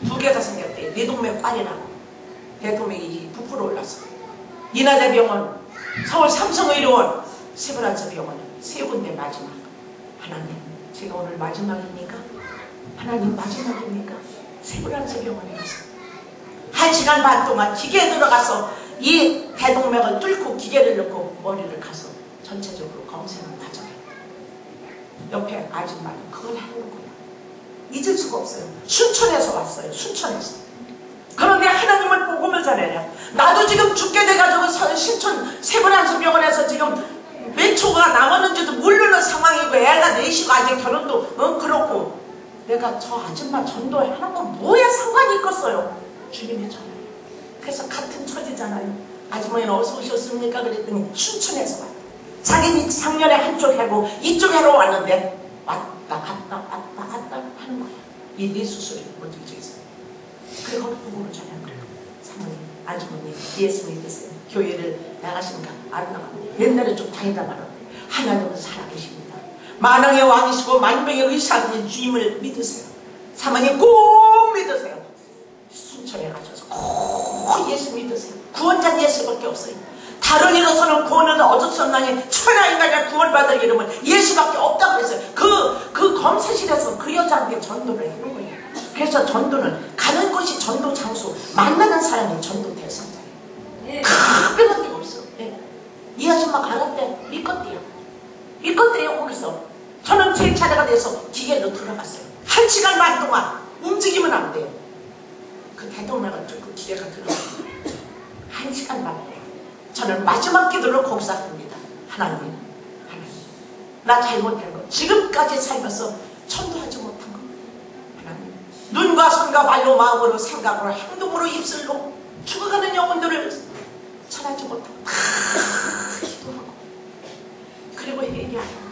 2개가 생겼대. 뇌동맥발이라고 대동맥이 부풀어 올라서 이나대병원 서울 삼성의료원 세브란스병원 3군데 마지막. 하나님 제가 오늘 마지막입니까? 하나님 마지막입니까? 세브란스병원에 가서 1시간 반 동안 기계에 들어가서 이 대동맥을 뚫고 기계를 넣고 머리를 가서 전체적으로 검색을 가져요. 옆에 아줌마는 그걸 하는 거예요. 잊을 수가 없어요. 순천에서 왔어요. 순천에서. 그런데 하나님을 복음을 전해라. 나도 지금 죽게 돼가지고 신촌 세브란스병원에서 지금 몇 초가 남았는지도 모르는 상황이고 애가 넷이고 아직 결혼도 그렇고 내가 저 아줌마 전도하는 건 뭐에 상관이 있겠어요. 주님이 전해요. 그래서 같은 처지잖아요. 아주머니는 어서 오셨습니까? 그랬더니 순천에서 왔다. 자기는 작년에 한쪽 해고 이쪽 해로 왔는데 왔다 갔다 하는 거야. 이 뇌 수술이 어떻게 있어요. 그리고 복음을 전하는 거예요. 사모님, 아주머니 예수 믿으세요. 교회를 나가신가 안 나갑니다. 옛날에 좀 다니다 말았는데 하나님은 살아계십니다. 만왕의 왕이시고 만병의 의사하신 주님을 믿으세요. 사모님 꼭 믿으세요. 순천에 가셔서 꼭 예수 믿으세요. 구원자 예수밖에 없어요. 다른 이로서는 구원을 얻을 수 없나니 천하인간이 구원받을 이름은 예수밖에 없다고 했어요. 그 검사실에서 그 여자한테 전도를 해놓은 거예요. 그래서 전도는 가는 곳이 전도 장소, 만나는 사람이 전도 대상자예요. 특별한 게 없어요. 이 아줌마가 알았대. 믿었대요 거기서. 저는 제 차례가 돼서 기계로 들어갔어요. 1시간 반 동안 움직이면 안 돼요. 그 대동맥을 뚫고 기계가 들어갔어요. 1시간 반 동안. 저는 마지막 기도를 거기서 합니다. 하나님, 나 잘못한 거, 지금까지 살면서 전도하지 못한 거, 하나님, 눈과 손과 말로 마음으로 생각으로 행동으로 입술로 죽어가는 영혼들을 전하지 못하고 기도하고, 그리고 회개하고,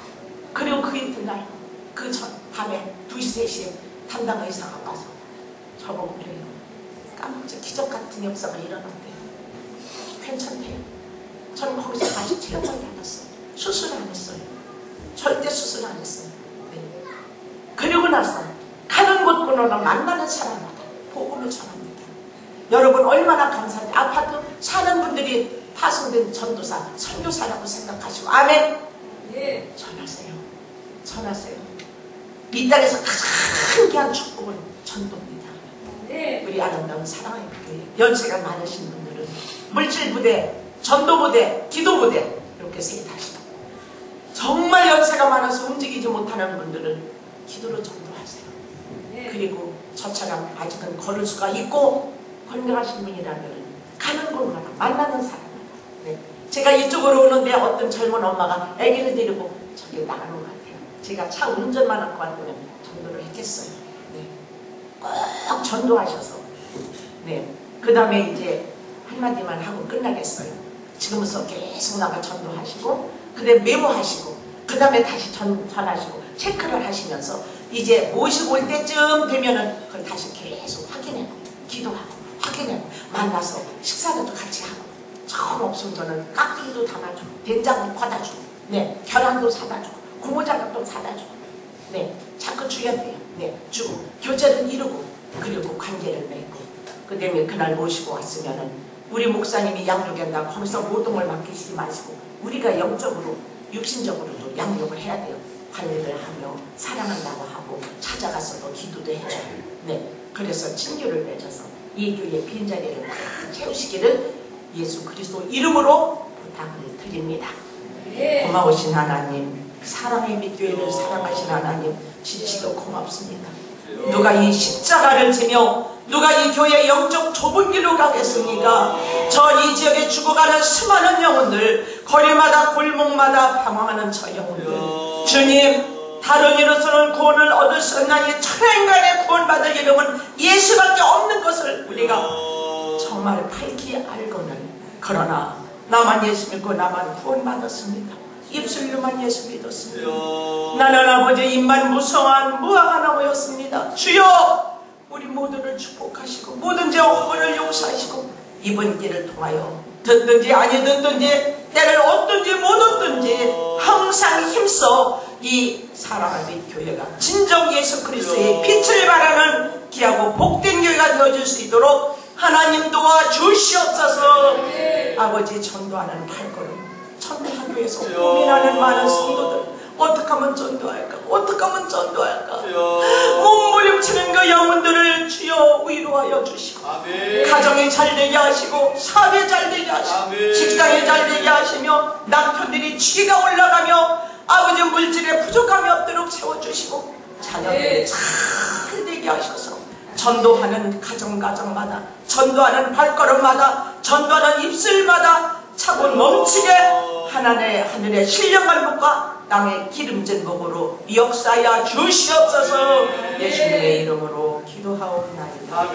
그리고 그 이튿날 그 전 밤에 2시 3시에 담당 의사가 와서 저보고 그래요. 깜짝 기적 같은 역사가 일어났대요. 괜찮대요. 저는 거기서 다시 체험을 받았어요. 수술 안 했어요. 절대 수술 안 했어요. 네. 그리고 나서 가는 곳곳마다 만나는 사람마다 복음을 전합니다. 여러분 얼마나 감사한지. 아파트 사는 분들이 파송된 전도사, 선교사라고 생각하시고 아멘. 네. 전하세요. 이 땅에서 가장 귀한 축복은 전도입니다. 네. 우리 아름다운 사랑의 교회, 연세가 많으신 분들은 물질부대, 전도부대, 기도부대 이렇게 세 개 하시고, 정말 연세가 많아서 움직이지 못하는 분들은 기도로 전도하세요. 네. 그리고 저처럼 아직은 걸을 수가 있고 건강하신 분이라면 가는 곳마다 만나는 사람마다, 네. 제가 이쪽으로 오는데 어떤 젊은 엄마가 아기를 데리고 저기 나가는 것 같아요. 제가 차 운전만 할 것 같으면 전도를 했겠어요. 네. 꼭 전도하셔서, 네. 그 다음에 이제 한마디만 하고 끝나겠어요. 지금부터 계속 나가 전도하시고, 그 다음에 메모하시고, 그 다음에 다시 전하시고, 체크를 하시면서 이제 모시고 올 때쯤 되면은 그걸 다시 계속 확인해요. 기도하고, 확인해요. 만나서 식사도 같이 하고, 처음 없으면 저는 깍두기도 담아주고, 된장도 퍼다주고, 네, 계란도 사다주고, 고무장갑도 사다주고, 네, 자꾸 주야 돼요. 네, 주고, 교제를 이루고, 그리고 관계를 맺고, 그 다음에 그날 모시고 왔으면은 우리 목사님이 양육한다. 거기서 모든 걸 맡기시지 마시고 우리가 영적으로, 육신적으로도 양육을 해야 돼요. 관리를 하며 사랑한다고 하고 찾아가서도 기도도 해줘요. 네, 그래서 친교를 맺어서 이 교회의 빈자리를 다 채우시기를 예수 그리스도 이름으로 부탁을 드립니다. 네. 고마우신 하나님, 사랑의 빛교회를 사랑하신 하나님, 진실로 고맙습니다. 누가 이 십자가를 지며 누가 이 교회의 영적 좁은 길로 가겠습니까? 저 이 지역에 죽어가는 수많은 영혼들, 거리마다 골목마다 방황하는 저 영혼들, 주님, 다른 이로서는 구원을 얻을 수 없나니 천하인간의 구원받을 이름은 예수밖에 없는 것을 우리가 정말 밝히 알고는, 그러나 나만 예수 믿고 나만 구원받았습니다. 입술로만 예수 믿었습니다. 나는 아버지 입만 무성한 무화과 나무였습니다. 주여, 우리 모두를 축복하시고 모든 죄와 허물을 용서하시고 이번 길을 통하여 듣든지 아니 듣든지 때를 얻든지 못 얻든지 항상 힘써 이 사랑의 빛 교회가 진정 예수 그리스도의 빛을 발하는 귀하고 복된 교회가 되어줄 수 있도록 하나님 도와주시옵소서. 아버지, 전도하는 발걸음, 천대학교에서 고민하는 많은 성도들, 어떻게 하면 전도할까? 어떻게 하면 전도할까? 몸부림치는 그 영혼들을 주여 위로하여 주시고, 아멘. 가정이 잘되게 하시고, 사업이 잘되게 하시고, 아멘. 직장이 잘되게 하시며, 남편들이 취기가 올라가며 아버지 물질에 부족함이 없도록 채워주시고, 자녀들이 잘되게 하셔서 전도하는 가정마다, 전도하는 발걸음마다, 전도하는 입술마다 차고 넘치게 하늘의 신령한 복과 땅의 기름진 복으로 역사하여 주시옵소서. 예수님의 이름으로 기도하옵나이다.